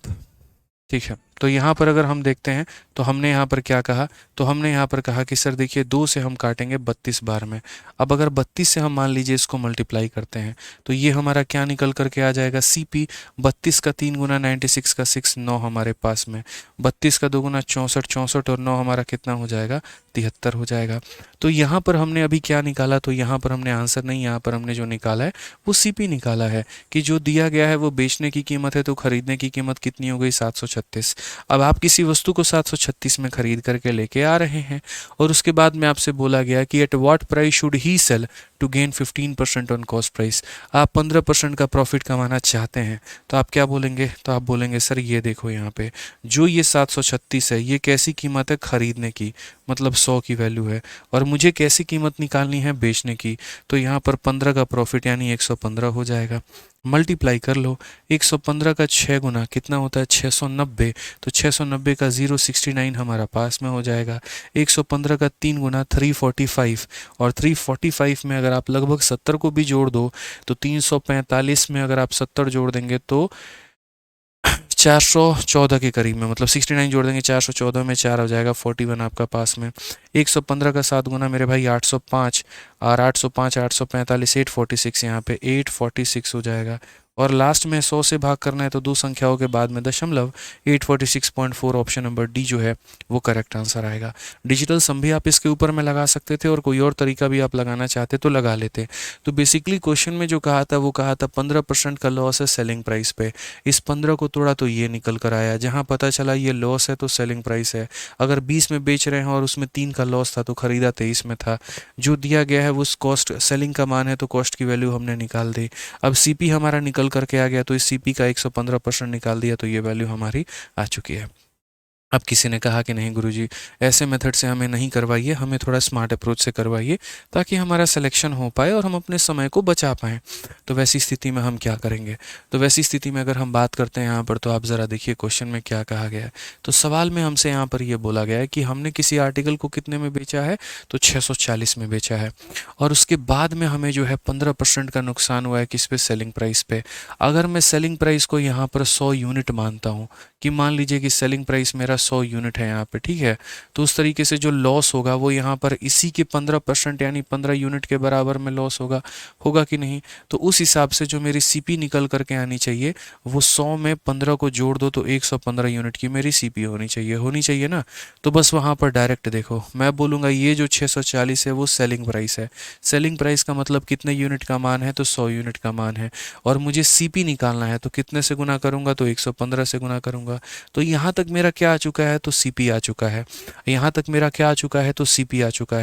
ठीक है, तो यहाँ पर अगर हम देखते हैं तो हमने यहाँ पर क्या कहा, तो हमने यहाँ पर कहा कि सर देखिए 2 से हम काटेंगे 32 बार में। अब अगर 32 से हम मान लीजिए इसको मल्टीप्लाई करते हैं तो ये हमारा क्या निकल करके आ जाएगा, सीपी 32 का 3 गुना 96 का 6 9 हमारे पास में, 32 का 2 गुना 64 64 और 9 हमारा कितना हो जाएगा, 73 हो जाएगा। तो यहाँ पर हमने अभी क्या निकाला, तो यहाँ पर हमने आंसर नहीं, यहाँ पर हमने जो निकाला है वो सीपी निकाला है, कि जो दिया गया है वो बेचने की कीमत है, तो खरीदने की कीमत कितनी हो गई, 736। अब आप किसी वस्तु को 736 में खरीद करके लेके आ रहे हैं, और उसके बाद में आपसे बोला गया कि at what price should he sell to gain 15% on cost price. आप 15% का प्रॉफिट कमाना चाहते हैं, तो आप क्या बोलेंगे, तो आप बोलेंगे सर ये देखो यहाँ पे जो ये 736 है ये कैसी कीमत है, खरीदने की, मतलब 100 की वैल्यू है, और मुझे कैसी कीमत निकालनी है बेचने की, तो यहाँ पर 15 का प्रॉफिट यानी 115 हो जाएगा। मल्टीप्लाई कर लो, 115 का 6 गुना कितना होता है 690, तो 690 का 069 हमारा पास में हो जाएगा। 115 का 3 गुना 345, और 345 में अगर आप लगभग 70 को भी जोड़ दो तो 345 में अगर आप 70 जोड़ देंगे तो 414 के करीब में, मतलब 69 जोड़ देंगे 414 में 4 हो जाएगा 41 आपका पास में। 115 का 7 गुना मेरे भाई 805, और 805 845 846, यहाँ पे 846 हो जाएगा। और लास्ट में 100 से भाग करना है तो दो संख्याओं के बाद में दशमलव, 846.4 ऑप्शन नंबर डी जो है वो करेक्ट आंसर आएगा। डिजिटल सम भी आप इसके ऊपर में लगा सकते थे, और कोई और तरीका भी आप लगाना चाहते तो लगा लेते। तो बेसिकली क्वेश्चन में जो कहा था वो कहा था 15% का लॉस है सेलिंग प्राइस पे। इस 15 को तोड़ा तो ये निकल कर आया, जहाँ पता चला ये लॉस है तो सेलिंग प्राइस है। अगर 20 में बेच रहे हैं और उसमें 3 का लॉस था तो खरीदा 23 में था। जो दिया गया है वो कॉस्ट सेलिंग का मान है, तो कॉस्ट की वैल्यू हमने निकाल दी। अब सीपी हमारा निकल करके आ गया, तो इस सीपी का 115% निकाल दिया, तो ये वैल्यू हमारी आ चुकी है। अब किसी ने कहा कि नहीं गुरुजी, ऐसे मेथड से हमें नहीं करवाइए, हमें थोड़ा स्मार्ट अप्रोच से करवाइए ताकि हमारा सिलेक्शन हो पाए और हम अपने समय को बचा पाएँ। तो वैसी स्थिति में हम क्या करेंगे? तो वैसी स्थिति में अगर हम बात करते हैं यहाँ पर, तो आप ज़रा देखिए क्वेश्चन में क्या कहा गया है। तो सवाल में हमसे यहाँ पर ये बोला गया है कि हमने किसी आर्टिकल को कितने में बेचा है, तो 640 में बेचा है, और उसके बाद में हमें जो है 15% का नुकसान हुआ है किस पे, सेलिंग प्राइस पे। अगर मैं सेलिंग प्राइस को यहाँ पर 100 यूनिट मानता हूँ, कि मान लीजिए कि सेलिंग प्राइस मेरा 100 यूनिट है यहाँ पे, ठीक है, तो उस तरीके से जो लॉस होगा वो यहाँ पर इसी के 15% यानी 15 यूनिट के बराबर में लॉस होगा, होगा कि नहीं? तो उस हिसाब से जो मेरी सीपी निकल करके आनी चाहिए वो 100 में 15 को जोड़ दो तो 115 यूनिट की मेरी सीपी होनी चाहिए ना। तो बस वहाँ पर डायरेक्ट देखो, मैं बोलूँगा ये जो 640 है वो सेलिंग प्राइस है। सेलिंग प्राइस का मतलब कितने यूनिट का मान है, तो 100 यूनिट का मान है, और मुझे सीपी निकालना है तो कितने से गुना करूँगा, तो 115 से गुना करूँगा। तो यहाँ तक मेरा क्या आ चुका है, तो सीपी आ चुका है। यहाँ तक मेरा क्या आ चुका है, तो सीपी आ चुका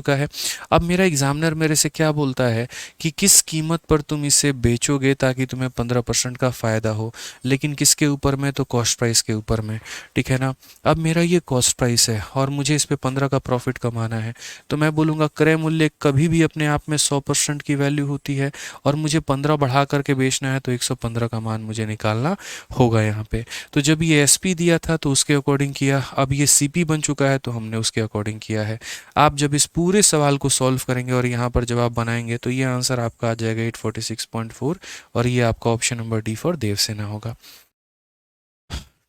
है। अब मेरा एग्जामिनर मेरे से क्या बोलता है कि किस कीमत पर तुम इसे बेचोगे ताकि तुम्हें 15% का फ़ायदा हो, लेकिन किसके ऊपर में, तो कॉस्ट प्राइस के ऊपर में, ठीक है ना। अब मेरा ये कॉस्ट प्राइस है और मुझे इस पे 15 का प्रॉफिट कमाना है, तो मैं बोलूँगा क्रय मूल्य कभी भी अपने आप में 100% की वैल्यू होती है, और मुझे 15 बढ़ा करके बेचना है तो 115 का मान मुझे निकालना होगा यहाँ पे। तो जब ये एसपी दिया था तो उसके अकॉर्डिंग किया, अब ये सीपी बन चुका है तो हमने उसके अकॉर्डिंग किया है। आप जब इस पूरे सवाल को सॉल्व करेंगे और यहाँ पर जवाब बनाएंगे तो ये आंसर आपका आ जाएगा 846.4, और ये आपका option number D for Devsena होगा।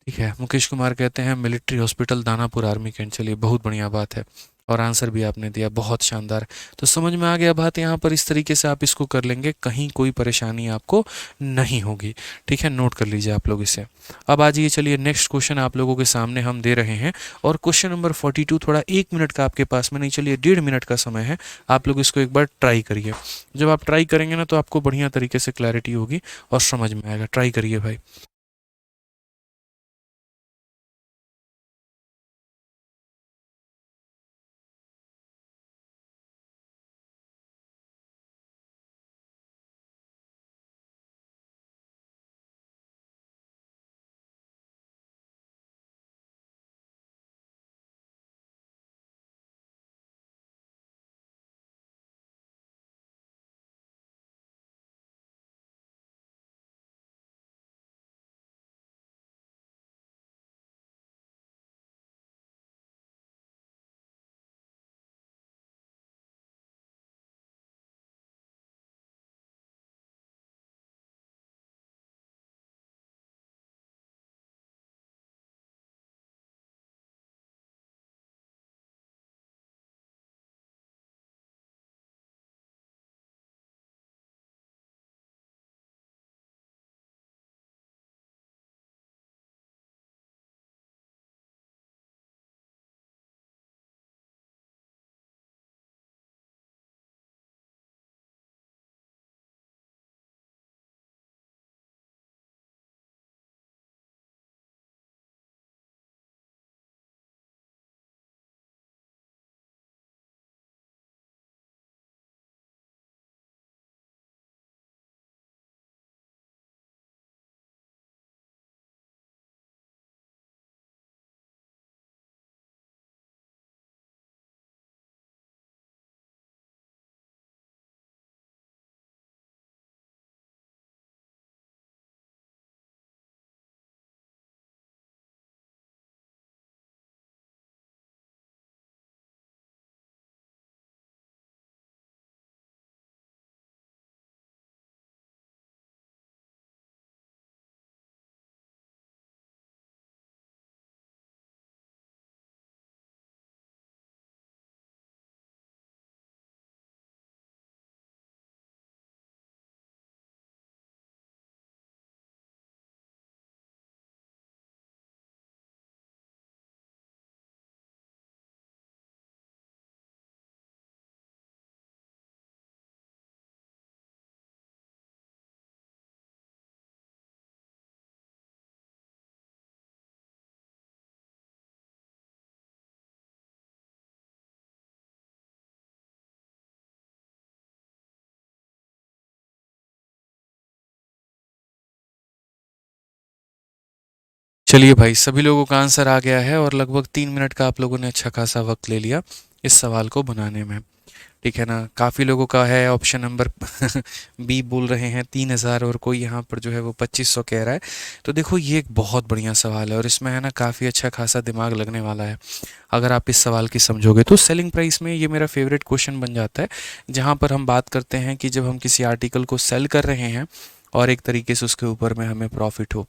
ठीक है, मुकेश कुमार कहते हैं military hospital Danapur army cantt, चलिए बहुत बढ़िया बात है, और आंसर भी आपने दिया, बहुत शानदार। तो समझ में आ गया बात, यहाँ पर इस तरीके से आप इसको कर लेंगे, कहीं कोई परेशानी आपको नहीं होगी। ठीक है, नोट कर लीजिए आप लोग इसे। अब आ जाइए, चलिए नेक्स्ट क्वेश्चन आप लोगों के सामने हम दे रहे हैं, और क्वेश्चन नंबर 42 थोड़ा 1 मिनट का आपके पास में नहीं, चलिए 1.5 मिनट का समय है, आप लोग इसको एक बार ट्राई करिए। जब आप ट्राई करेंगे ना तो आपको बढ़िया तरीके से क्लैरिटी होगी और समझ में आएगा। ट्राई करिए भाई। चलिए भाई, सभी लोगों का आंसर आ गया है और लगभग 3 मिनट का आप लोगों ने अच्छा खासा वक्त ले लिया इस सवाल को बनाने में। ठीक है ना, काफ़ी लोगों का है ऑप्शन नंबर बी बोल रहे हैं 3,000, और कोई यहाँ पर जो है वो 2500 कह रहा है। तो देखो ये एक बहुत बढ़िया सवाल है और इसमें है ना काफ़ी अच्छा खासा दिमाग लगने वाला है अगर आप इस सवाल की समझोगे तो। सेलिंग प्राइस में ये मेरा फेवरेट क्वेश्चन बन जाता है, जहाँ पर हम बात करते हैं कि जब हम किसी आर्टिकल को सेल कर रहे हैं और एक तरीके से उसके ऊपर में हमें प्रॉफिट हो।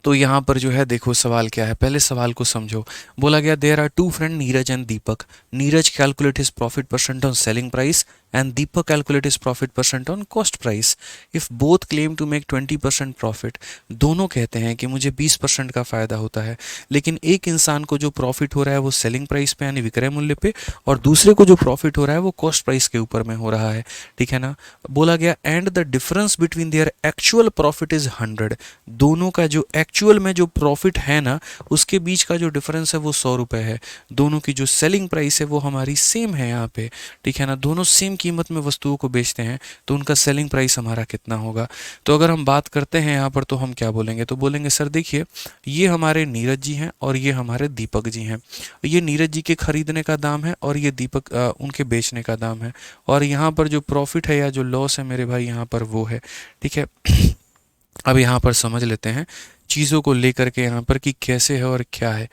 तो यहाँ पर जो है देखो सवाल क्या है, पहले सवाल को समझो। बोला गया there are two friend Neeraj and Deepak. Neeraj calculate his profit percent on selling price and Deepak calculate his profit percent on cost price. If both claim to make 20% profit, दोनों कहते हैं कि मुझे 20% का फायदा होता है, लेकिन एक इंसान को जो प्रॉफिट हो रहा है वो सेलिंग प्राइस पे यानी विक्रय मूल्य पे, और दूसरे को जो प्रॉफिट हो रहा है वो कॉस्ट प्राइस के ऊपर में हो रहा है। ठीक है ना। बोला गया and the difference between their actual profit is 100। दोनों का जो एक्चुअल में जो प्रॉफिट है ना, उसके बीच का जो डिफरेंस है वो 100 रुपये है। दोनों की जो सेलिंग प्राइस है वो हमारी सेम है यहाँ पे। ठीक है ना, दोनों सेम कीमत में वस्तुओं को बेचते हैं, तो उनका सेलिंग प्राइस हमारा कितना होगा। तो अगर हम बात करते हैं यहाँ पर तो हम क्या बोलेंगे, तो बोलेंगे सर देखिए ये हमारे नीरज जी हैं और ये हमारे दीपक जी हैं। ये नीरज जी के खरीदने का दाम है और ये दीपक उनके बेचने का दाम है, और यहाँ पर जो प्रॉफिट है या जो लॉस है मेरे भाई यहाँ पर वो है। ठीक है। अब यहाँ पर समझ लेते हैं चीज़ों को लेकर के यहाँ पर कि कैसे है और क्या है।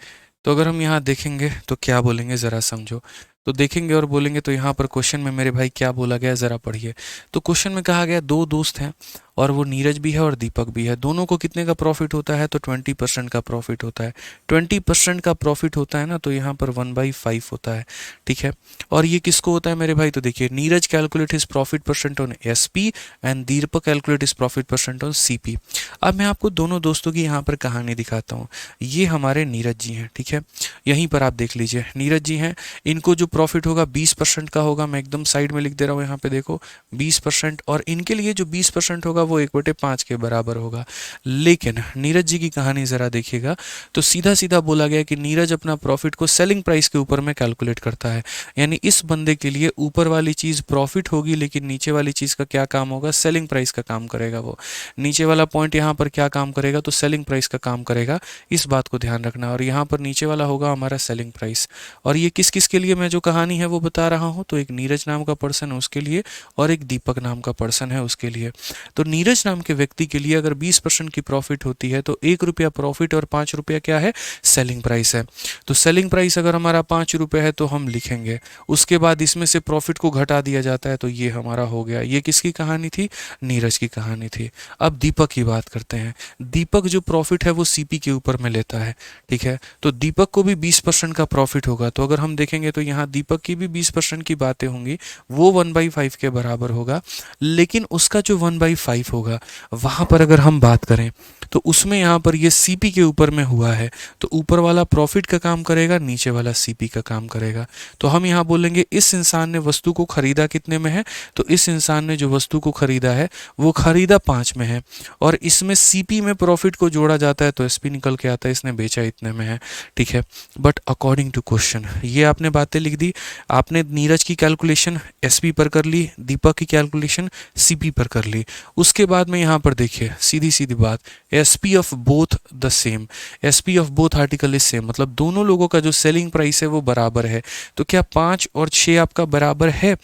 तो अगर हम यहाँ देखेंगे तो क्या बोलेंगे ज़रा समझो। तो देखेंगे और बोलेंगे तो यहाँ पर क्वेश्चन में मेरे भाई क्या बोला गया ज़रा पढ़िए। तो क्वेश्चन में कहा गया दो दोस्त हैं और वो नीरज भी है और दीपक भी है। दोनों को कितने का प्रॉफिट होता है, तो 20% का प्रॉफिट होता है। 20% का प्रॉफिट होता है ना, तो यहाँ पर 1/5 होता है। ठीक है। और ये किसको होता है मेरे भाई, तो देखिए Neeraj calculate his profit percent on SP and Deepak calculate his profit percent on CP. अब मैं आपको दोनों दोस्तों की यहाँ पर कहानी दिखाता हूँ। ये हमारे नीरज जी हैं। ठीक है, यहीं पर आप देख लीजिए नीरज जी हैं। इनको जो प्रॉफिट होगा 20% का होगा। मैं एकदम साइड में लिख दे रहा हूँ यहाँ पे देखो 20%, और इनके लिए जो 20% होगा वो 1/5 के बराबर होगा। लेकिन नीरज जी की कहानी ज़रा देखिएगा, तो सीधा सीधा बोला गया कि नीरज अपना प्रॉफिट को सेलिंग प्राइस के ऊपर में कैलकुलेट करता है। यानी इस बंदे के लिए ऊपर वाली चीज़ प्रॉफिट होगी, लेकिन नीचे वाली चीज़ का क्या काम होगा, सेलिंग प्राइस का काम करेगा। वो नीचे वाला पॉइंट यहाँ पर क्या काम करेगा, तो सेलिंग प्राइस का काम करेगा। इस बात को ध्यान रखना। और यहाँ पर नीचे वाला होगा हमारा सेलिंग प्राइस। और ये किस किस के लिए मैं जो कहानी है वो बता रहा हूँ, तो एक नीरज नाम का पर्सन है उसके लिए और एक दीपक नाम का पर्सन है उसके लिए। तो नीरज नाम के व्यक्ति के लिए अगर 20% की प्रॉफिट होती है तो 1 रुपया प्रॉफिट और 5 रुपया क्या है, सेलिंग प्राइस है। तो सेलिंग प्राइस अगर हमारा 5 रुपये है तो हम लिखेंगे, उसके बाद इसमें से प्रॉफिट को घटा दिया जाता है, तो ये हमारा हो गया। ये किसकी कहानी थी, नीरज की कहानी थी। अब दीपक की बात करते हैं। दीपक जो प्रॉफिट है वो सीपी के ऊपर में लेता है। ठीक है, तो दीपक को भी 20% का प्रॉफिट होगा। तो अगर हम देखेंगे तो यहाँ दीपक की भी 20% की बातें होंगी, वो 1/5 के बराबर होगा। लेकिन उसका जो 1/5 होगा वहाँ पर अगर हम बात करें तो उसमें यहाँ पर ये सीपी के ऊपर में हुआ है, तो ऊपर वाला प्रॉफिट का काम करेगा, नीचे वाला सीपी का काम करेगा। तो हम यहाँ बोलेंगे इस इंसान ने वस्तु को खरीदा कितने में है, तो इस इंसान ने जो वस्तु को खरीदा है वो खरीदा 5 में है, और इसमें सीपी में प्रॉफिट को जोड़ा जाता है तो एसपी निकल के आता है, इसने बेचा इतने में है। ठीक है, बट अकॉर्डिंग टू क्वेश्चन ये आपने बातें लिख दी। आपने नीरज की कैलकुलेशन एसपी पर कर ली, दीपक की कैलकुलेशन सीपी पर कर ली। उसके बाद में यहाँ पर देखिए सीधी सीधी बात, SP of both the same, SP of both article is same, मतलब दोनों लोगों का जो सेलिंग प्राइस है वो बराबर है। तो क्या 5 और 6 आपका बराबर है,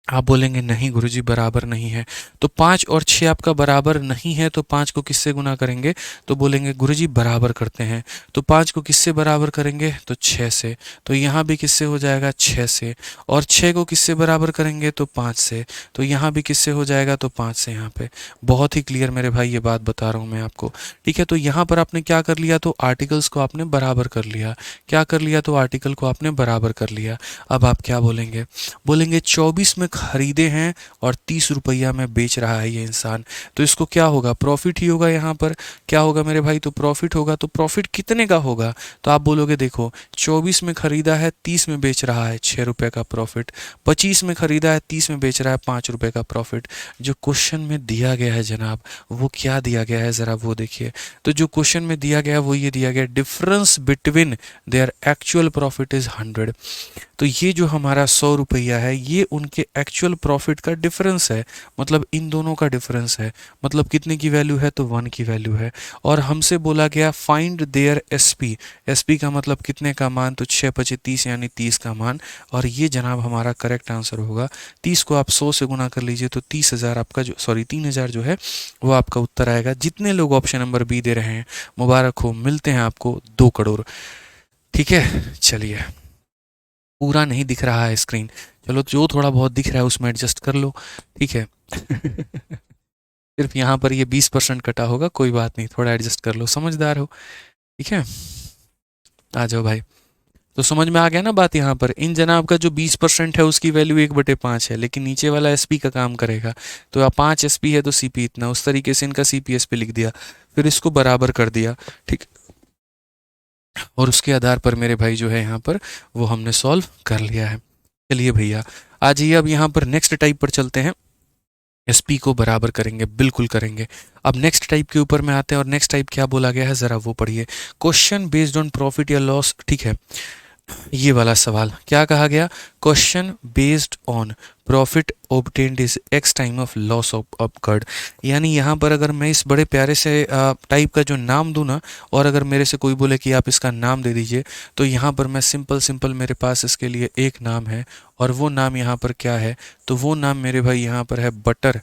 आप बोलेंगे नहीं गुरुजी बराबर नहीं है। तो 5 और 6 आपका बराबर नहीं है, तो 5 को किससे गुना करेंगे, तो बोलेंगे गुरुजी बराबर करते हैं। तो 5 को किससे बराबर करेंगे, तो 6 से। तो यहाँ भी किससे हो जाएगा, 6 से। और 6 को किससे बराबर करेंगे, तो 5 से। तो यहाँ भी किससे हो जाएगा, तो 5 से। यहाँ पे बहुत ही क्लियर मेरे भाई ये बात बता रहा हूँ मैं आपको। ठीक है, तो यहाँ पर आपने क्या कर लिया, तो आर्टिकल्स को आपने बराबर कर लिया। क्या कर लिया, तो आर्टिकल को आपने बराबर कर लिया। अब आप क्या बोलेंगे, बोलेंगे 24 में खरीदे हैं और 30 रुपया में बेच रहा है ये इंसान, तो इसको क्या होगा, प्रॉफिट ही होगा। यहाँ पर क्या होगा मेरे भाई, तो प्रॉफिट होगा। तो प्रॉफिट कितने का होगा, तो आप बोलोगे देखो 24 में खरीदा है 30 में बेच रहा है, 6 रुपये का प्रॉफिट। 25 में खरीदा है 30 में बेच रहा है, 5 रुपये का प्रॉफिट। जो क्वेश्चन में दिया गया है जनाब, वो क्या दिया गया है ज़रा वो देखिए। तो जो क्वेश्चन में दिया गया है वो ये दिया गया, difference between their actual profit is 100। तो ये जो हमारा 100 रुपया है ये उनके एक्चुअल प्रॉफिट का डिफरेंस है, मतलब इन दोनों का डिफरेंस है। मतलब कितने की वैल्यू है, तो 1 की वैल्यू है। और हमसे बोला गया फाइंड देयर एसपी, एसपी का मतलब कितने का मान, तो 6 पचे 30 यानी 30 का मान। और ये जनाब हमारा करेक्ट आंसर होगा। 30 को आप 100 से गुना कर लीजिए तो 30,000 आपका जो, सॉरी 3,000 जो है वो आपका उत्तर आएगा। जितने लोग ऑप्शन नंबर बी दे रहे हैं मुबारक हो, मिलते हैं आपको 2 करोड़। ठीक है, चलिए पूरा नहीं दिख रहा है स्क्रीन, चलो जो थोड़ा बहुत दिख रहा है उसमें एडजस्ट कर लो। ठीक है सिर्फ यहाँ पर ये 20% कटा होगा, कोई बात नहीं, थोड़ा एडजस्ट कर लो, समझदार हो। ठीक है, आ जाओ भाई। तो समझ में आ गया ना बात। यहाँ पर इन जनाब का जो 20% है उसकी वैल्यू 1/5 है, लेकिन नीचे वाला एसपी का काम करेगा। तो अब 5 एसपी है तो सीपी इतना, उस तरीके से इनका सीपीएस पे लिख दिया, फिर इसको बराबर कर दिया। ठीक, और उसके आधार पर मेरे भाई जो है यहाँ पर वो हमने सॉल्व कर लिया है। चलिए भैया आ जाइए, अब यहाँ पर नेक्स्ट टाइप पर चलते हैं। एसपी को बराबर करेंगे, बिल्कुल करेंगे। अब नेक्स्ट टाइप के ऊपर में आते हैं, और नेक्स्ट टाइप क्या बोला गया है ज़रा वो पढ़िए। क्वेश्चन बेस्ड ऑन प्रॉफिट या लॉस। ठीक है, ये वाला सवाल क्या कहा गया, question based on profit obtained is x time of loss of occurred. यानी यहाँ पर अगर मैं इस बड़े प्यारे से टाइप का जो नाम दूँ ना, और अगर मेरे से कोई बोले कि आप इसका नाम दे दीजिए, तो यहाँ पर मैं सिंपल सिंपल मेरे पास इसके लिए एक नाम है, और वो नाम यहाँ पर क्या है, तो वो नाम मेरे भाई यहाँ पर है बटर।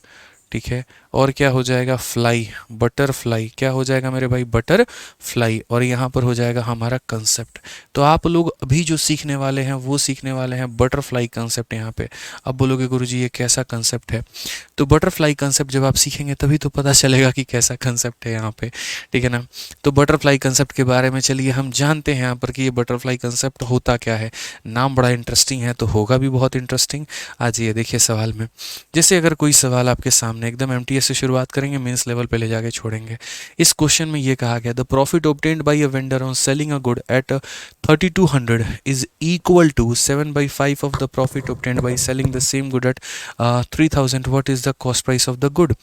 ठीक है, और क्या हो जाएगा, फ्लाई, बटरफ्लाई। क्या हो जाएगा मेरे भाई, बटर फ्लाई। और यहाँ पर हो जाएगा हमारा कंसेप्ट। तो आप लोग अभी जो सीखने वाले हैं वो सीखने वाले हैं बटरफ्लाई कंसेप्ट यहाँ पे। अब बोलोगे गुरुजी ये कैसा कंसेप्ट है, तो बटरफ्लाई कंसेप्ट जब आप सीखेंगे तभी तो पता चलेगा कि कैसा कंसेप्ट है यहाँ पे। ठीक है ना, तो बटरफ्लाई कंसेप्ट के बारे में चलिए हम जानते हैं यहाँ पर कि ये बटरफ्लाई कंसेप्ट होता क्या है। नाम बड़ा इंटरेस्टिंग है तो होगा भी बहुत इंटरेस्टिंग। आज ये देखिए सवाल में, जैसे अगर कोई सवाल आपके सामने एकदम एमटीएस से शुरुआत करेंगे, मेंस लेवल पे ले जाके छोड़ेंगे। इस क्वेश्चन में ये कहा गया, the profit obtained by a vendor on selling a good at 3200 is equal to 7/5 of the profit obtained by selling the same good at 3000। What is the cost price of the good.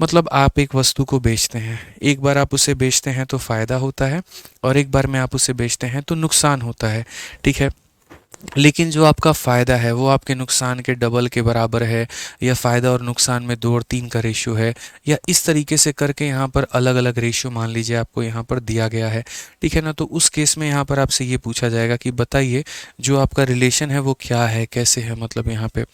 मतलब आप एक वस्तु को बेचते हैं, एक बार आप उसे बेचते हैं तो फ़ायदा होता है, और एक बार में आप उसे बेचते हैं तो नुकसान होता है। ठीक है, लेकिन जो आपका फ़ायदा है वो आपके नुकसान के डबल के बराबर है, या फ़ायदा और नुकसान में 2 और 3 का रेशियो है, या इस तरीके से करके यहाँ पर अलग अलग रेशियो मान लीजिए आपको यहाँ पर दिया गया है। ठीक है ना, तो उस केस में यहाँ पर आपसे ये पूछा जाएगा कि बताइए जो आपका रिलेशन है वो क्या है, कैसे है, मतलब यहाँ पे।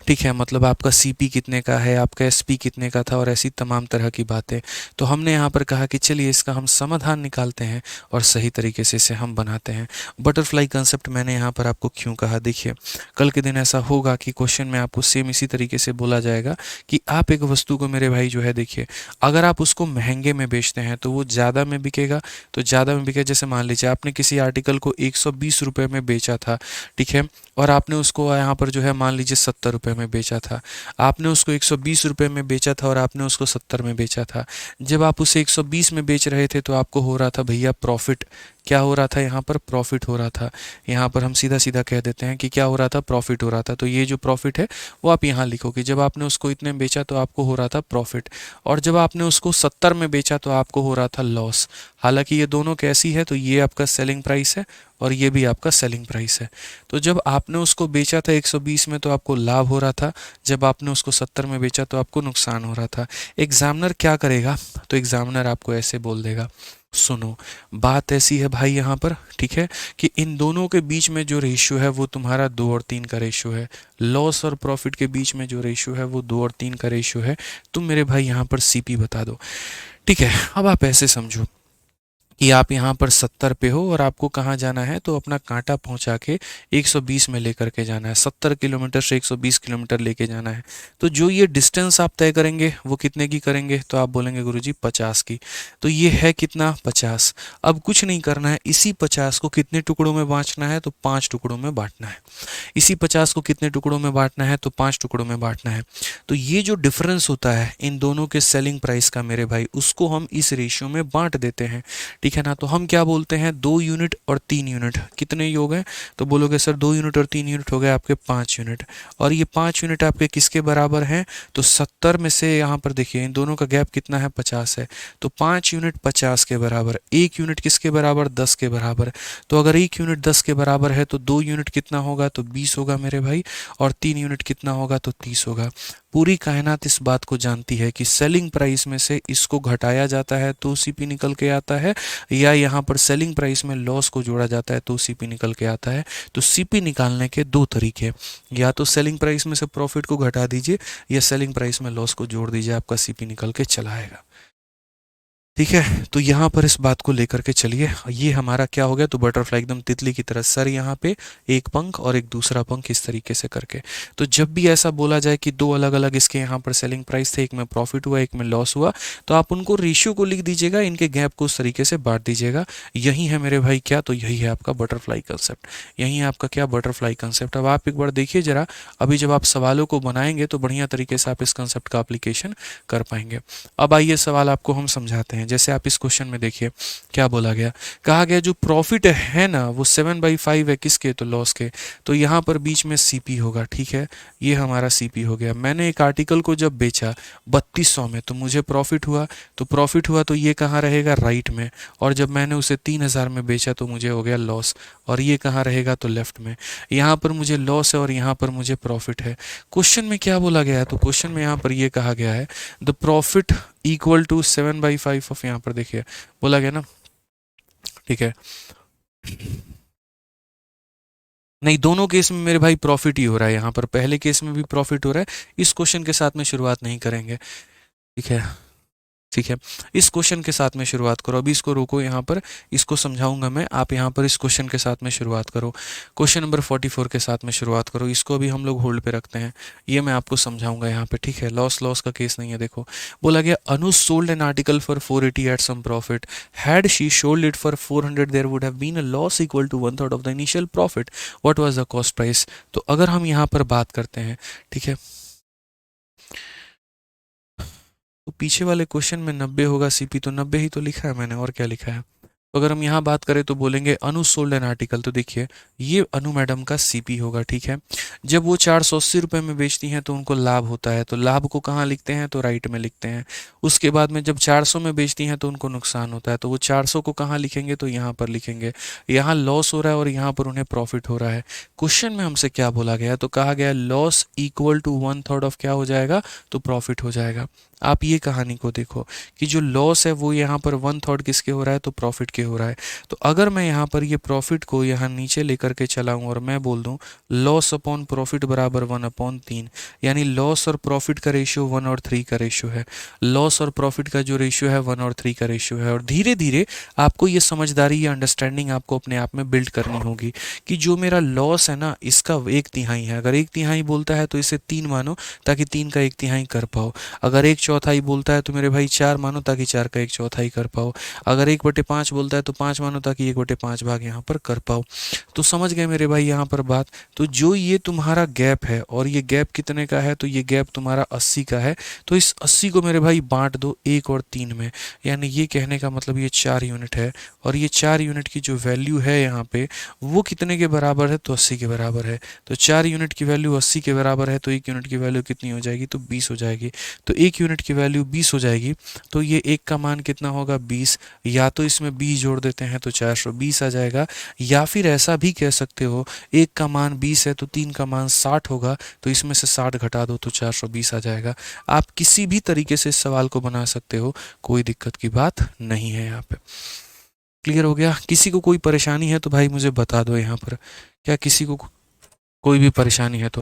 ठीक है, मतलब आपका सीपी कितने का है, आपका एसपी कितने का था, और ऐसी तमाम तरह की बातें। तो हमने यहाँ पर कहा कि चलिए इसका हम समाधान निकालते हैं और सही तरीके से इसे हम बनाते हैं। बटरफ्लाई कंसेप्ट मैंने यहाँ पर आपको क्यों कहा, देखिए कल के दिन ऐसा होगा कि क्वेश्चन में आपको सेम इसी तरीके से बोला जाएगा कि आप एक वस्तु को मेरे भाई जो है देखिए, अगर आप उसको महंगे में बेचते हैं तो वो ज़्यादा में बिकेगा, तो ज़्यादा में बिके। जैसे मान लीजिए आपने किसी आर्टिकल को 120 रुपये में बेचा था, ठीक है, और आपने उसको यहाँ पर जो है मान लीजिए 70 रुपये में बेचा था। आपने उसको 120 रुपये में बेचा था और आपने उसको 70 में बेचा था। जब आप उसे 120 में बेच रहे थे तो आपको हो रहा था भैया प्रॉफिट। क्या हो रहा था यहाँ पर, प्रॉफिट हो रहा था। यहाँ पर हम सीधा सीधा कह देते हैं कि क्या हो रहा था, प्रॉफिट हो रहा था। तो ये जो प्रॉफिट है वो आप यहाँ लिखोगे। जब आपने उसको इतने में बेचा तो आपको हो रहा था प्रॉफिट, और जब आपने उसको 70 में बेचा तो आपको हो रहा था लॉस। हालांकि ये दोनों कैसी है, तो ये आपका सेलिंग प्राइस है और ये भी आपका सेलिंग प्राइस है। तो जब आपने उसको बेचा था 120 में तो आपको लाभ हो रहा था, जब आपने उसको 70 में बेचा तो आपको नुकसान हो रहा था। एग्जामिनर क्या करेगा, तो एग्जामिनर आपको ऐसे बोल देगा, सुनो बात ऐसी है भाई यहाँ पर, ठीक है, कि इन दोनों के बीच में जो रेशियो है वो तुम्हारा 2 और 3 का रेशियो है। लॉस और प्रॉफिट के बीच में जो रेशियो है वो 2 और 3 का रेशियो है। तुम मेरे भाई यहाँ पर सीपी बता दो। ठीक है, अब आप ऐसे समझो कि आप यहाँ पर 70 पे हो और आपको कहाँ जाना है, तो अपना कांटा पहुँचा के 120 में लेकर के जाना है। 70 किलोमीटर से 120 किलोमीटर लेके जाना है। तो जो ये डिस्टेंस आप तय करेंगे वो कितने की करेंगे, तो आप बोलेंगे गुरुजी 50 की। तो ये है कितना, 50। अब कुछ नहीं करना है, इसी 50 को कितने टुकड़ों में बांटना है, तो 5 टुकड़ों में बांटना है। इसी 50 को कितने टुकड़ों में बांटना है, तो 5 टुकड़ों में बांटना है। तो ये जो डिफरेंस होता है इन दोनों के सेलिंग प्राइस का मेरे भाई, उसको हम इस रेशियो में बांट देते हैं। ठीक है ना। तो हम क्या बोलते हैं, 2 यूनिट और 3 यूनिट कितने योग हैं, तो बोलोगे सर 2 यूनिट और 3 यूनिट हो गए आपके 5 यूनिट, और ये 5 यूनिट आपके किसके बराबर हैं, तो 70 में से यहाँ पर देखिए इन दोनों का गैप कितना है, 50 है, तो 5 यूनिट 50 के बराबर, 1 यूनिट किसके बराबर, 10 के बराबर। तो अगर 1 यूनिट 10 के बराबर है तो 2 यूनिट कितना होगा, तो 20 होगा मेरे भाई, और 3 यूनिट कितना होगा, तो 30 होगा। पूरी कायनात इस बात को जानती है कि सेलिंग प्राइस में से इसको घटाया जाता है तो सीपी निकल के आता है, या यहाँ पर सेलिंग प्राइस में लॉस को जोड़ा जाता है तो सीपी निकल के आता है। तो सीपी निकालने के दो तरीके, या तो सेलिंग प्राइस में से प्रॉफिट को घटा दीजिए, या सेलिंग प्राइस में लॉस को जोड़ दीजिए, आपका सीपी निकल के चला आएगा। ठीक है, तो यहाँ पर इस बात को लेकर के चलिए, ये हमारा क्या हो गया, तो बटरफ्लाई एकदम तितली की तरह, सर यहाँ पे एक पंख और एक दूसरा पंख इस तरीके से करके। तो जब भी ऐसा बोला जाए कि दो अलग अलग इसके यहाँ पर सेलिंग प्राइस थे, एक में प्रॉफिट हुआ एक में लॉस हुआ, तो आप उनको रेशियो को लिख दीजिएगा, इनके गैप को उस तरीके से बांट दीजिएगा। यही है मेरे भाई क्या, तो यही है आपका बटरफ्लाई कंसेप्ट, यही है आपका क्या, बटरफ्लाई कंसेप्ट। अब आप एक बार देखिए जरा, अभी जब आप सवालों को बनाएंगे तो बढ़िया तरीके से आप इस कंसेप्ट का एप्लीकेशन कर पाएंगे। अब आइए सवाल आपको हम समझाते हैं। जैसे आप इस क्वेश्चन में देखिए क्या बोला गया, कहा गया जो प्रॉफिट है ना वो 7/5 है किसके, तो लॉस के। तो यहाँ पर बीच में सीपी होगा, ठीक है, ये हमारा सीपी हो गया। मैंने एक आर्टिकल को जब बेचा 3200 में तो मुझे प्रॉफिट हुआ, तो प्रॉफिट हुआ तो ये कहाँ रहेगा, राइट में। और जब मैंने उसे 3000 में बेचा तो मुझे हो गया लॉस, और ये कहाँ रहेगा, तो लेफ्ट में। यहाँ पर मुझे लॉस है और यहाँ पर मुझे प्रॉफिट है। क्वेश्चन में क्या बोला गया है, तो क्वेश्चन में यहाँ पर ये कहा गया है the profit equal to 7/5 of, यहाँ पर देखिए बोला गया ना, ठीक है। नहीं, दोनों केस में मेरे भाई प्रॉफिट ही हो रहा है, यहाँ पर पहले केस में भी प्रॉफिट हो रहा है। इस क्वेश्चन के साथ में शुरुआत नहीं करेंगे, ठीक है, ठीक है। इस क्वेश्चन के साथ में शुरुआत करो, अभी इसको रोको, यहाँ पर इसको समझाऊंगा मैं, आप यहाँ पर इस क्वेश्चन के साथ में शुरुआत करो, क्वेश्चन नंबर 44 के साथ में शुरुआत करो। इसको अभी हम लोग होल्ड पे रखते हैं, ये मैं आपको समझाऊंगा यहाँ पे, ठीक है। लॉस लॉस का केस नहीं है। देखो बोला गया Anu sold an article for 480 at some profit, had she sold it for 400 there would have been a loss equal to 1/3 of the initial profit, what was the cost price. तो अगर हम यहाँ पर बात करते हैं, ठीक है, तो पीछे वाले क्वेश्चन में 90 होगा सीपी, तो 90 ही तो लिखा है मैंने, और क्या लिखा है। तो अगर हम यहाँ बात करें तो बोलेंगे अनु सोल्ड एन आर्टिकल, तो देखिए ये अनु मैडम का सीपी होगा, ठीक है। जब वो 480 रुपये में बेचती हैं तो उनको लाभ होता है, तो लाभ को कहाँ लिखते हैं, तो राइट में लिखते हैं। उसके बाद में जब 400 में बेचती हैं तो उनको नुकसान होता है, तो वो 400 को कहाँ लिखेंगे, तो यहाँ पर लिखेंगे। यहाँ लॉस हो रहा है और यहाँ पर उन्हें प्रॉफिट हो रहा है। क्वेश्चन में हमसे क्या बोला गया, तो कहा गया लॉस इक्वल टू 1/3 ऑफ क्या हो जाएगा, तो प्रॉफिट हो जाएगा। आप ये कहानी को देखो कि जो लॉस है वो यहाँ पर 1/3 किसके हो रहा है, तो प्रॉफिट के हो रहा है। तो अगर मैं यहाँ पर ये प्रॉफिट को यहाँ नीचे लेकर के चलाऊँ और मैं बोल दूँ लॉस अपॉन प्रॉफिट बराबर 1/3, यानी लॉस और प्रॉफिट का रेशियो 1 और 3 का रेशियो है। लॉस और प्रॉफिट का जो रेशियो है 1 और 3 का रेशियो है। और धीरे धीरे आपको ये समझदारी या अंडरस्टैंडिंग आपको अपने आप में बिल्ड करनी होगी कि जो मेरा लॉस है ना इसका 1/3 है। अगर 1/3 बोलता है तो इसे 3 मानो ताकि 3 का 1/3 कर पाओ। अगर 1/4 बोलता है तो मेरे भाई 4 मानो ताकि 4 का 1/4 कर पाओ। अगर 1/5 बोलता है तो 5 मानो ताकि 1/5 भाग यहाँ पर कर पाओ। तो समझ गए मेरे भाई यहाँ पर बात। तो जो ये तुम्हारा गैप है और ये गैप कितने का है, तो ये गैप तुम्हारा 80 का है। तो इस 80 को मेरे भाई बांट दो 1 और 3 में, यानी ये कहने का मतलब ये 4 यूनिट है। और ये 4 यूनिट की जो वैल्यू है यहाँ पे वो कितने के बराबर है, तो 80 के बराबर है। तो 4 यूनिट की वैल्यू 80 के बराबर है, तो 1 यूनिट की वैल्यू कितनी हो जाएगी, तो 20 हो जाएगी। तो 1 यूनिट की वैल्यू 20 हो जाएगी, तो ये 1 का मान कितना होगा, 20। या तो इसमें 20 जोड़ देते हैं तो 420 आ जाएगा, या फिर ऐसा भी कह सकते हो 1 का मान 20 है तो 3 का मान 60 होगा, तो इसमें से 60 घटा दो तो 420 आ जाएगा। आप किसी भी तरीके से इस सवाल को बना सकते हो, कोई दिक्कत की बात नहीं है। यहाँ पे क्लियर हो गया। किसी को कोई परेशानी है तो भाई मुझे बता दो यहाँ पर, क्या किसी को कोई भी परेशानी है तो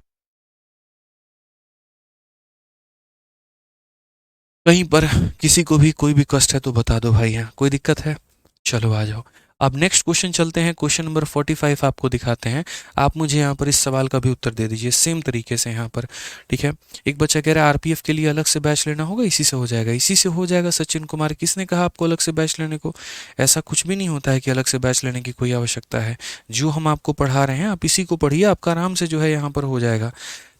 कहीं पर किसी को भी कोई भी कष्ट है तो बता दो भाई, यहाँ कोई दिक्कत है। चलो आ जाओ। अब नेक्स्ट क्वेश्चन चलते हैं, क्वेश्चन नंबर 45 आपको दिखाते हैं। आप मुझे यहाँ पर इस सवाल का भी उत्तर दे दीजिए सेम तरीके से यहाँ पर, ठीक है। एक बच्चा कह रहा है आरपीएफ के लिए अलग से बैच लेना होगा, इसी से हो जाएगा, इसी से हो जाएगा। सचिन कुमार, किसने कहा आपको अलग से बैच लेने को? ऐसा कुछ भी नहीं होता है कि अलग से बैच लेने की कोई आवश्यकता है। जो हम आपको पढ़ा रहे हैं आप इसी को पढ़िए, आपका आराम से जो है यहाँ पर हो जाएगा,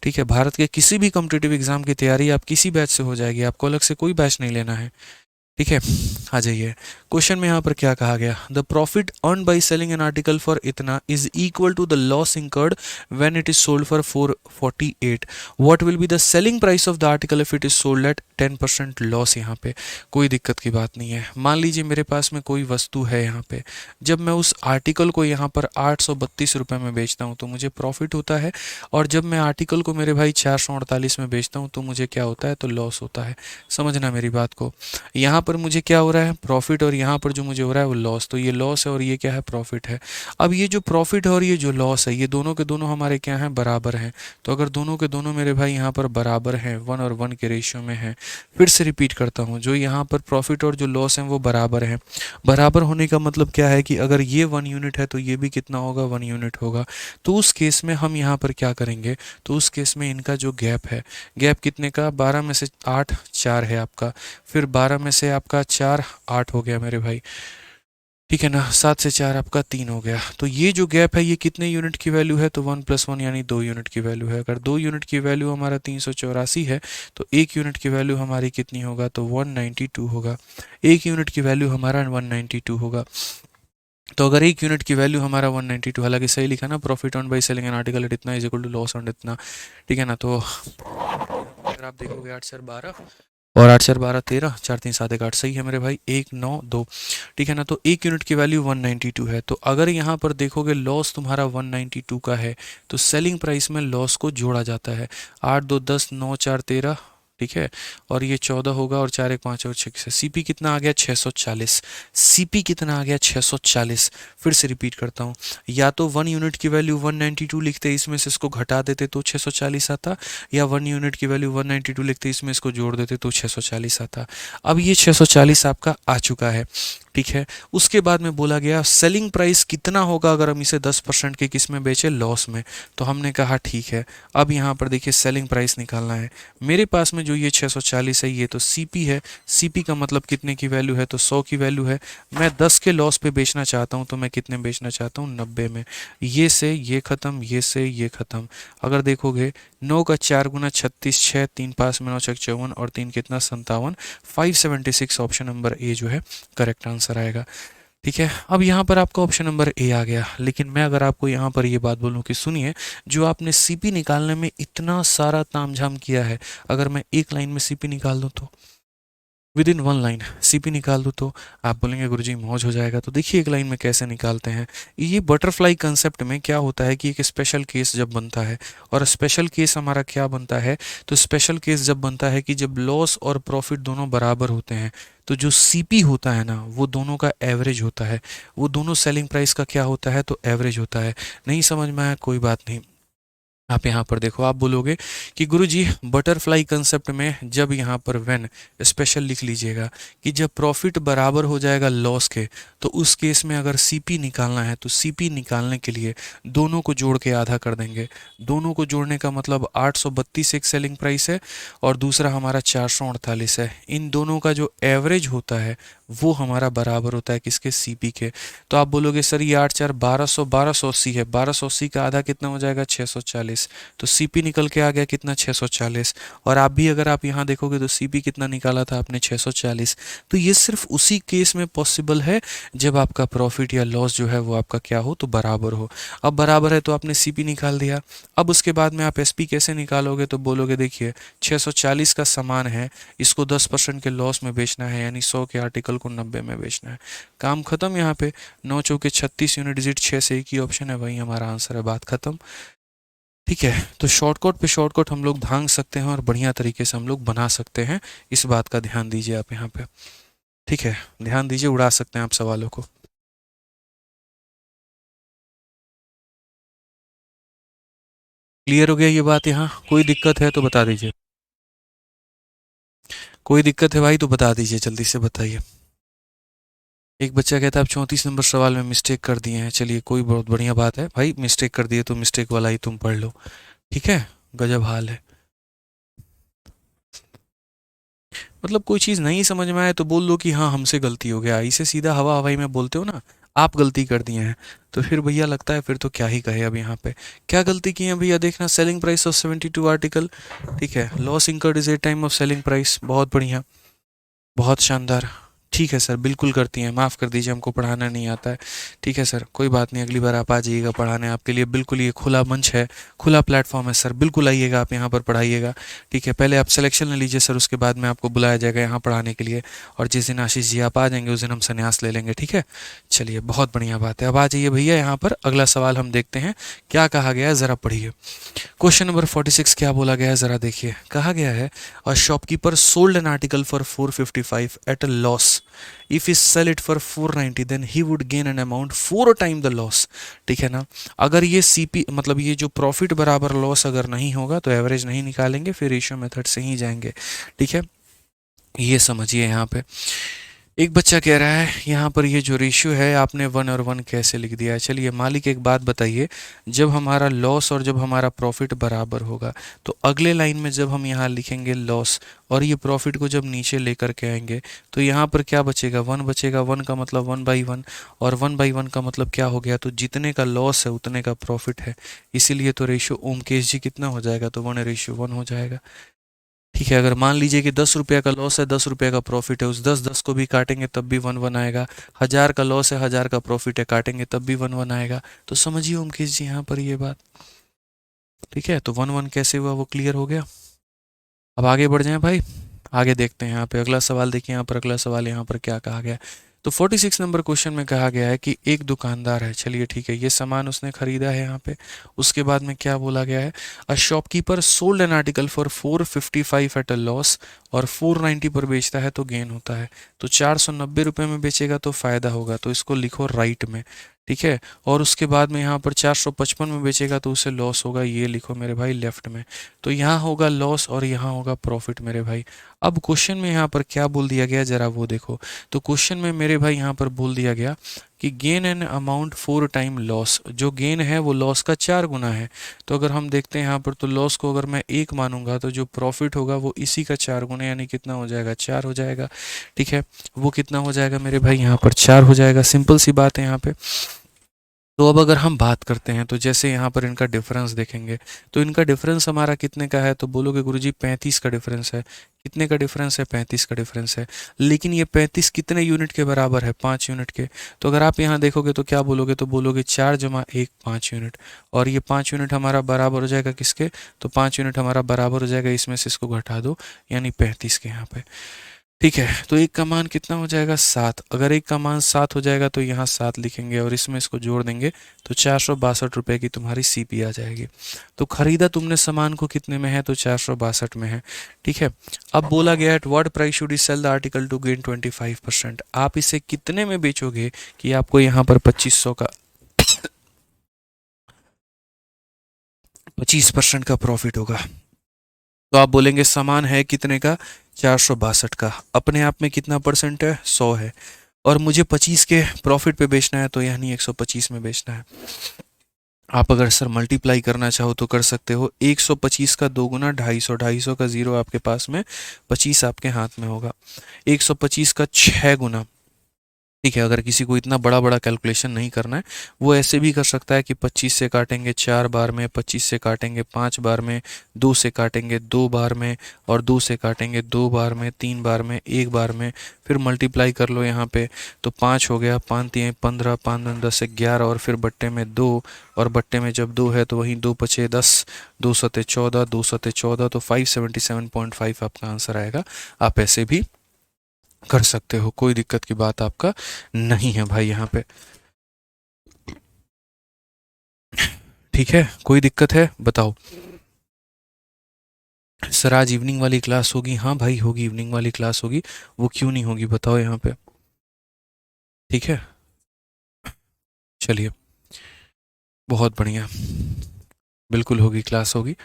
ठीक है। भारत के किसी भी कॉम्पिटिटिव एग्जाम की तैयारी आप किसी बैच से हो जाएगी, आपको अलग से कोई बैच नहीं लेना है। ठीक है, आ जाइए क्वेश्चन में यहाँ पर क्या कहा गया, the profit earned by selling an article for इतना is equal to the loss incurred when it is sold for 448, what will be the selling price of the article if it is sold at 10% loss. यहाँ पे कोई दिक्कत की बात नहीं है। मान लीजिए मेरे पास में कोई वस्तु है, यहाँ पे जब मैं उस आर्टिकल को यहाँ पर 832 रुपये में बेचता हूँ तो मुझे प्रॉफिट होता है, और जब मैं आर्टिकल को मेरे भाई 448 में बेचता हूँ तो मुझे क्या होता है, तो लॉस होता है। समझना मेरी बात को, यहाँ पर मुझे क्या हो रहा है, प्रॉफिट, और यहाँ पर जो मुझे हो रहा है वो लॉस। तो ये लॉस है और ये क्या है, प्रॉफिट है। अब ये जो प्रॉफिट है और ये जो लॉस है, ये दोनों के दोनों हमारे क्या हैं, बराबर हैं। तो अगर दोनों के दोनों मेरे भाई यहाँ पर बराबर हैं, 1 और 1 के रेशियो में हैं, फिर से रिपीट करता हूँ, जो यहाँ पर प्रॉफिट और जो लॉस हैं वो बराबर हैं। बराबर होने का मतलब क्या है कि अगर ये 1 यूनिट है तो ये भी कितना होगा, 1 यूनिट होगा। तो उस केस में हम यहाँ पर क्या करेंगे, तो उस केस में इनका जो गैप है, गैप कितने का, 12 में से 8 4 है आपका, फिर 12 में से आपका 4 8 हो गया मेरे भाई, ठीक है ना, 7 से 4 आपका 3 हो गया। तो ये जो गैप है ये कितने यूनिट की वैल्यू है, तो 1 + 1 यानी 2 यूनिट की वैल्यू है। अगर 2 यूनिट की वैल्यू हमारा 384 है तो 1 यूनिट की वैल्यू हमारी कितनी होगा, तो 192 होगा। 1 यूनिट की वैल्यू हमारा 192 होगा। तो अगर 1 यूनिट की वैल्यू हमारा 192, हालांकि सही लिखा ना, profit on by selling an article at इतना is equal to loss on इतना, ठीक है ना। तो अगर आप देखोगे 8 4 12 और 8 4 12 13, 4 3 7 1 8, सही है मेरे भाई, 1 9 2, ठीक है ना। तो 1 यूनिट की वैल्यू 192 है। तो अगर यहाँ पर देखोगे लॉस तुम्हारा 192 का है तो सेलिंग प्राइस में लॉस को जोड़ा जाता है। 8 2 10, 9 4 13, ठीक है, और ये 14 होगा, और 4 1 5 और 6, सीपी कितना आ गया, 640। सीपी कितना आ गया, 640। फिर से रिपीट करता हूँ, या तो 1 यूनिट की वैल्यू 192 लिखते, इसमें से इसको घटा देते तो 640 आता, या 1 यूनिट की वैल्यू 192 लिखते, इसमें इसको जोड़ देते तो 640 आता। अब ये 640 आपका आ चुका है, ठीक है। उसके बाद में बोला गया सेलिंग प्राइस कितना होगा अगर हम इसे 10% के किस में बेचे, लॉस में। तो हमने कहा ठीक है, अब यहाँ पर देखिए सेलिंग प्राइस निकालना है। मेरे पास में जो ये 640 है ये तो सीपी है, सीपी का मतलब कितने की वैल्यू है, तो 100 की वैल्यू है। मैं 10 के लॉस पे बेचना चाहता हूँ तो मैं कितने बेचना चाहता हूँ, 90 में। ये से ये ख़त्म, ये से ये ख़त्म। अगर देखोगे 9 का 4 गुना 36, 6 3 5 में 9 6 54 और 3 कितना 57, 576 ऑप्शन नंबर ए जो है करेक्ट आंसर आएगा। ठीक है, अब यहाँ पर आपका ऑप्शन नंबर ए आ गया। लेकिन मैं अगर आपको यहाँ पर ये बात बोलूँ कि सुनिए, जो आपने सीपी निकालने में इतना सारा तामझाम किया है, अगर मैं एक लाइन में सीपी निकाल दूँ तो, विद इन 1 लाइन सीपी निकाल दूँ तो, आप बोलेंगे गुरुजी मौज हो जाएगा। तो देखिए एक लाइन में कैसे निकालते हैं। ये बटरफ्लाई कंसेप्ट में क्या होता है कि एक स्पेशल केस जब बनता है, और स्पेशल केस हमारा क्या बनता है, तो स्पेशल केस जब बनता है कि जब लॉस और प्रॉफिट दोनों बराबर होते हैं, तो जो सीपी होता है ना वो दोनों का एवरेज होता है, वो दोनों सेलिंग प्राइस का क्या होता है, तो एवरेज होता है। नहीं समझ में आया, कोई बात नहीं। आप यहाँ पर देखो, आप बोलोगे कि गुरुजी बटरफ्लाई कंसेप्ट में जब यहाँ पर व्हेन स्पेशल लिख लीजिएगा कि जब प्रॉफिट बराबर हो जाएगा लॉस के, तो उस केस में अगर सीपी निकालना है तो सीपी निकालने के लिए दोनों को जोड़ के आधा कर देंगे। दोनों को जोड़ने का मतलब 832 एक सेलिंग प्राइस है और दूसरा हमारा 448 है। इन दोनों का जो एवरेज होता है वो हमारा बराबर होता है किसके, सीपी के। तो आप बोलोगे सर ये 8 4 1200, 1280 है, 1280 का आधा कितना हो जाएगा, 640। तो सीपी निकल के आ गया कितना, 640। और आप भी अगर आप यहाँ देखोगे तो सीपी कितना निकाला था आपने, 640। तो ये सिर्फ उसी केस में पॉसिबल है जब आपका प्रॉफिट या लॉस जो है वो आपका क्या हो, तो बराबर हो। अब बराबर है तो आपने सीपी निकाल दिया। अब उसके बाद में आप एसपी कैसे निकालोगे, तो बोलोगे देखिए 640 का सामान है, इसको 10% के लॉस में बेचना है, यानी 100 के आर्टिकल को 90 में बेचना है। काम खत्म। यहाँ पे 9 चौके 36 यूनिट डिजिट 6 से एक ही ऑप्शन है, वही हमारा आंसर है, बात खत्म। ठीक है, तो शॉर्टकट पे शॉर्टकट हम लोग भांग सकते हैं और बढ़िया तरीके से हम लोग बना सकते हैं। इस बात का ध्यान दीजिए आप यहाँ पे, ठीक है, ध्यान दीजिए, उड़ा सकते हैं आप सवालों को। क्लियर हो गया ये बात, यहाँ कोई दिक्कत है तो बता दीजिए। कोई दिक्कत है भाई तो बता दीजिए, जल्दी से बताइए। एक बच्चा कहता है आप 34 नंबर सवाल में मिस्टेक कर दिए हैं। चलिए कोई बहुत बढ़िया बात है भाई, मिस्टेक कर दिए तो मिस्टेक वाला ही तुम पढ़ लो, ठीक है, गजब हाल है। मतलब कोई चीज़ नहीं समझ में आए तो बोल दो कि हाँ हमसे गलती हो गया, इसे सीधा हवा हवाई में बोलते हो ना, आप गलती कर दिए हैं, तो फिर भैया लगता है फिर तो क्या ही कहे। अब यहाँ पे क्या गलती की है भैया, देखना सेलिंग प्राइस ऑफ 72 आर्टिकल, ठीक है, loss incurred is a time of selling price, बहुत बढ़िया, बहुत शानदार। ठीक है सर, बिल्कुल करती हैं, माफ़ कर दीजिए, हमको पढ़ाना नहीं आता है। ठीक है सर, कोई बात नहीं, अगली बार आप आ जाइएगा पढ़ाने, आपके लिए बिल्कुल ये खुला मंच है, खुला प्लेटफॉर्म है सर, बिल्कुल आइएगा आप यहाँ पर पढ़ाइएगा। ठीक है, पहले आप सिलेक्शन ले लीजिए सर, उसके बाद में आपको बुलाया जाएगा यहाँ पढ़ाने के लिए, और जिस दिन आशीष जी आप आ जाएंगे उस दिन हम संन्यास ले लेंगे। ठीक है, चलिए बहुत बढ़िया बात है। अब आ जाइए भैया यहाँ पर, अगला सवाल हम देखते हैं क्या कहा गया है, ज़रा पढ़िए। क्वेश्चन नंबर 46 क्या बोला गया है, ज़रा देखिए। कहा गया है a shopkeeper sold an article for 455 at a loss, if he sell it for 490 then he would gain an amount 4 time the loss. ठीक है ना, अगर ये सीपी मतलब ये जो प्रॉफिट बराबर लॉस अगर नहीं होगा तो एवरेज नहीं निकालेंगे, फिर रेशियो मेथड से ही जाएंगे। ठीक है, ये समझिए। यहाँ पे एक बच्चा कह रहा है यहाँ पर ये जो रेशियो है आपने 1 और 1 कैसे लिख दिया है। चलिए मालिक एक बात बताइए, जब हमारा लॉस और जब हमारा प्रॉफिट बराबर होगा तो अगले लाइन में जब हम यहाँ लिखेंगे लॉस और ये प्रॉफिट को जब नीचे लेकर के आएंगे तो यहाँ पर क्या बचेगा, 1 बचेगा। 1 का मतलब 1/1 और 1/1 का मतलब क्या हो गया, तो जितने का लॉस है उतने का प्रॉफिट है, इसीलिए तो रेशियो ओमकेश जी कितना हो जाएगा, तो 1:1 हो जाएगा। ठीक है, अगर मान लीजिए कि 10 रुपये का लॉस है, 10 रुपये का प्रॉफिट है, उस 10 को भी काटेंगे तब भी 1 आएगा। 1000 का लॉस है, 1000 का प्रॉफिट है, काटेंगे तब भी 1 आएगा। तो समझिए ओमकेश जी यहाँ पर ये बात। ठीक है, तो 1 कैसे हुआ वो क्लियर हो गया। अब आगे बढ़ जाएं भाई, आगे देखते हैं। यहाँ पे अगला सवाल देखिए, यहाँ पर अगला सवाल यहाँ पर क्या कहा गया है। तो 46 नंबर क्वेश्चन में कहा गया है कि एक दुकानदार है, चलिए ठीक है, ये सामान उसने खरीदा है यहाँ पे। उसके बाद में क्या बोला गया है, a shopkeeper sold an article for 455 at a loss, और 490 पर बेचता है तो गेन होता है। तो 490 रुपये में बेचेगा तो फायदा होगा, तो इसको लिखो राइट में। ठीक है, और उसके बाद में यहाँ पर 455 में बेचेगा तो उसे लॉस होगा, ये लिखो मेरे भाई लेफ्ट में। तो यहाँ होगा लॉस और यहाँ होगा प्रॉफिट मेरे भाई। अब क्वेश्चन में यहाँ पर क्या बोल दिया गया जरा वो देखो। तो क्वेश्चन में मेरे भाई यहाँ पर बोल दिया गया कि gain an amount 4 time loss, जो गेन है वो लॉस का 4 गुना है। तो अगर हम देखते हैं यहाँ पर, तो लॉस को अगर मैं 1 मानूंगा तो जो प्रॉफिट होगा वो इसी का 4 गुना, यानी कितना हो जाएगा, 4 हो जाएगा। ठीक है, वो कितना हो जाएगा मेरे भाई, यहाँ पर 4 हो जाएगा। सिंपल सी बात है यहाँ पे। तो अब अगर हम बात करते हैं तो जैसे यहाँ पर इनका डिफरेंस देखेंगे, तो इनका डिफरेंस हमारा कितने का है, तो बोलोगे गुरुजी 35 का डिफरेंस है। कितने का डिफरेंस है, 35 का डिफरेंस है। लेकिन ये 35 कितने यूनिट के बराबर है, 5 यूनिट के। तो अगर आप यहाँ देखोगे तो क्या बोलोगे, तो बोलोगे 4 + 1 5 यूनिट, और ये 5 यूनिट हमारा बराबर हो जाएगा किसके, तो 5 यूनिट हमारा बराबर हो जाएगा, इसमें से इसको घटा दो, यानी 35 के यहाँ पे। ठीक है, तो 1 का मान कितना हो जाएगा, 7। अगर 1 का मान 7 हो जाएगा तो यहाँ 7 लिखेंगे और इसमें इसको जोड़ देंगे तो 462 रुपये की तुम्हारी सीपी आ जाएगी। तो खरीदा तुमने सामान को कितने में है, तो 462 में है। ठीक है, अब बोला गया at what price should you sell the article to gain 25%। आप इसे कितने में बेचोगे कि आपको यहाँ पर 2500 का 25% का प्रॉफिट होगा। तो आप बोलेंगे सामान है कितने का, 462 का, अपने आप में कितना परसेंट है, 100 है, और मुझे 25 के प्रॉफिट पे बेचना है, तो यानी 125 में बेचना है। आप अगर सर मल्टीप्लाई करना चाहो तो कर सकते हो, 125 का 2 गुना 250, 250 का 0 आपके पास में, 25 आपके हाथ में होगा, 125 का 6 गुना। ठीक है, अगर किसी को इतना बड़ा बड़ा कैलकुलेशन नहीं करना है, वो ऐसे भी कर सकता है कि 25 से काटेंगे 4 बार में, 25 से काटेंगे 5 बार में, 2 से काटेंगे 2 बार में, और 2 से काटेंगे 2 बार में, 3 बार में, 1 बार में, फिर मल्टीप्लाई कर लो यहाँ पे। तो 5 हो गया, 5 3 15, 5 9 10 11, और फिर बट्टे में 2, और बट्टे में जब 2 है तो वहीं 2 पचे 10, 2 सते 14, 2 सते 14, तो 577.5 आपका आंसर आएगा। आप ऐसे भी कर सकते हो, कोई दिक्कत की बात आपका नहीं है भाई यहाँ पे। ठीक है, कोई दिक्कत है बताओ। सर आज इवनिंग वाली क्लास होगी, हाँ भाई होगी, इवनिंग वाली क्लास होगी, वो क्यों नहीं होगी बताओ यहाँ पे। ठीक है, चलिए बहुत बढ़िया, बिल्कुल होगी, क्लास होगी।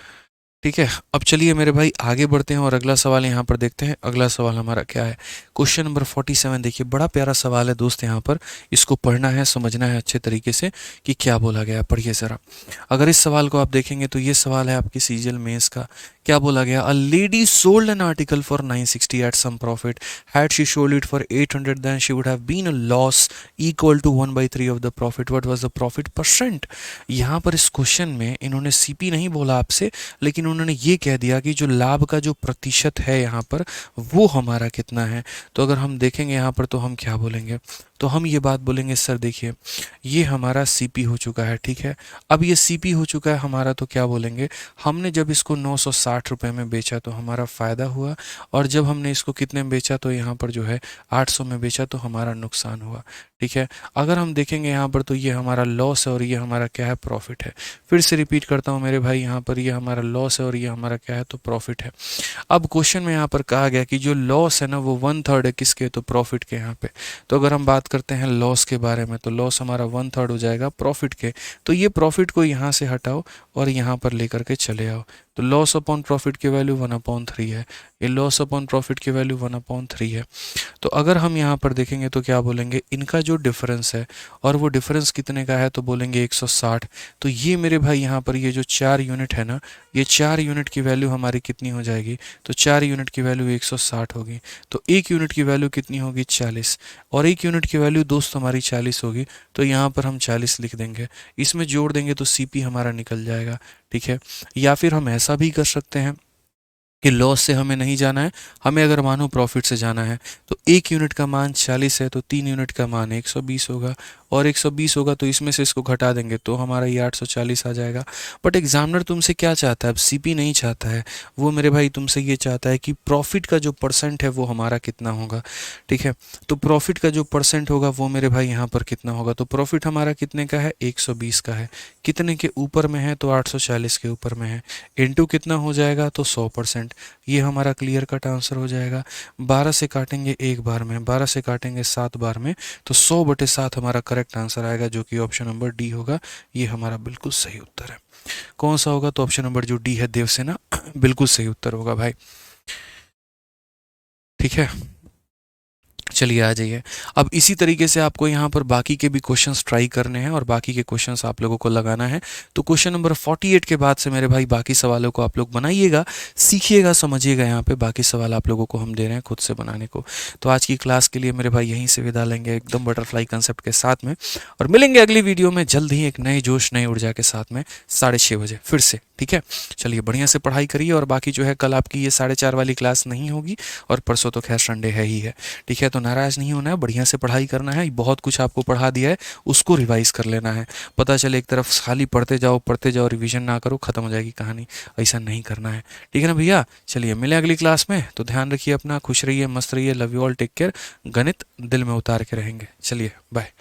ठीक है, अब चलिए मेरे भाई आगे बढ़ते हैं और अगला सवाल यहाँ पर देखते हैं। अगला सवाल हमारा क्या है, क्वेश्चन नंबर 47 देखिए, बड़ा प्यारा सवाल है दोस्त। यहाँ पर इसको पढ़ना है, समझना है अच्छे तरीके से कि क्या बोला गया है। पढ़िए ज़रा। अगर इस सवाल को आप देखेंगे तो ये सवाल है आपकी सीजीएल मेंस का। क्या बोला गया, a lady sold an article for 960 at some profit, had she sold it for 800 then she would have been a loss equal to 1/3 of the profit, what was the profit percent. यहाँ पर इस question में इन्होंने CP नहीं बोला आपसे, लेकिन उन्होंने ये कह दिया कि जो लाभ का जो प्रतिशत है यहाँ पर वो हमारा कितना है। तो अगर हम देखेंगे यहाँ पर तो हम क्या बोलेंगे, तो हम ये बात बोलेंगे सर देखिए ये हमारा सीपी हो चुका है, ठीक है। अब ये सीपी हो चुका है हमारा, तो क्या बोलेंगे, हमने जब इसको 960 रुपये में बेचा तो हमारा फ़ायदा हुआ, और जब हमने इसको कितने में बेचा तो यहाँ पर जो है 800 में बेचा तो हमारा नुकसान हुआ, ठीक है। अगर हम देखेंगे यहाँ पर तो ये हमारा लॉस है और ये हमारा क्या है, प्रॉफिट है। फिर से रिपीट करता हूँ मेरे भाई, यहाँ पर ये हमारा लॉस है और ये हमारा क्या है, तो प्रॉफिट है। अब क्वेश्चन में यहाँ पर कहा गया कि जो लॉस है ना वो 1/3 है किसके, तो प्रॉफिट के यहाँ पे। तो अगर हम बात करते हैं लॉस के बारे में तो लॉस हमारा 1/3 हो जाएगा प्रॉफिट के। तो ये प्रॉफिट को यहाँ से हटाओ और यहाँ पर लेकर के चले आओ, तो लॉस अपॉन प्रॉफिट की वैल्यू 1/3 है, ये लॉस अपॉन प्रॉफिट की वैल्यू 1/3 है। तो अगर हम यहाँ पर देखेंगे तो क्या बोलेंगे, इनका जो डिफरेंस है और वो डिफरेंस कितने का है, तो बोलेंगे 160। तो ये मेरे भाई यहाँ पर ये जो 4 यूनिट है ना, ये 4 यूनिट की वैल्यू हमारी कितनी हो जाएगी, तो 4 यूनिट की वैल्यू 160 होगी। तो 1 यूनिट की वैल्यू कितनी होगी, 40, और 1 यूनिट की वैल्यू दोस्त हमारी 40 होगी, तो यहाँ पर हम 40 लिख देंगे। इसमें जोड़ देंगे तो सीपी हमारा निकल जाएगा, ठीक है। या फिर हम ऐसा भी कर सकते हैं कि लॉस से हमें नहीं जाना है, हमें अगर मानो प्रॉफिट से जाना है, तो 1 यूनिट का मान 40 है तो 3 यूनिट का मान 120 होगा, और 120 होगा तो इसमें से इसको घटा देंगे तो हमारा ये 840 आ जाएगा। बट एग्जामिनर तुमसे क्या चाहता है, अब सीपी नहीं चाहता है, वो मेरे भाई तुमसे ये चाहता है कि प्रॉफिट का जो परसेंट है वो हमारा कितना होगा, ठीक है। तो प्रॉफिट का जो परसेंट होगा वो मेरे भाई यहाँ पर कितना होगा, तो प्रॉफिट हमारा कितने का है, 120 का है, कितने के ऊपर में है, तो 840 के ऊपर में है, इनटू कितना हो जाएगा, तो 100%। ये हमारा क्लियर कट आंसर हो जाएगा। 12 से काटेंगे एक बार में, 12 से काटेंगे 7 बार में, तो 100/7 हमारा करेक्ट आंसर आएगा, जो कि ऑप्शन नंबर डी होगा। ये हमारा बिल्कुल सही उत्तर है। कौन सा होगा, तो ऑप्शन नंबर जो डी है देवसेना, बिल्कुल सही उत्तर होगा भाई, ठीक है। चलिए आ जाइए। अब इसी तरीके से आपको यहाँ पर बाकी के भी क्वेश्चंस ट्राई करने हैं और बाकी के क्वेश्चंस आप लोगों को लगाना है। तो क्वेश्चन नंबर 48 के बाद से मेरे भाई बाकी सवालों को आप लोग बनाइएगा, सीखिएगा, समझिएगा। यहाँ पे बाकी सवाल आप लोगों को हम दे रहे हैं खुद से बनाने को। तो आज की क्लास के लिए मेरे भाई यहीं से विदा लेंगे एकदम बटरफ्लाई कंसेप्ट के साथ में, और मिलेंगे अगली वीडियो में जल्द ही एक नए जोश नई ऊर्जा के साथ में 6:30 बजे फिर से, ठीक है। चलिए बढ़िया से पढ़ाई करिए, और बाकी जो है कल आपकी ये 4:30 वाली क्लास नहीं होगी, और परसों तो खैर संडे है ही है, ठीक है। तो नाराज़ नहीं होना है, बढ़िया से पढ़ाई करना है, बहुत कुछ आपको पढ़ा दिया है उसको रिवाइज कर लेना है। पता चले एक तरफ खाली पढ़ते जाओ रिवीजन ना करो, खत्म हो जाएगी कहानी, ऐसा नहीं करना है, ठीक है ना भैया। चलिए मिले अगली क्लास में, तो ध्यान रखिए अपना, खुश रहिए, मस्त रहिए, love you all, take care. गणित दिल में उतार के रहेंगे। चलिए बाय।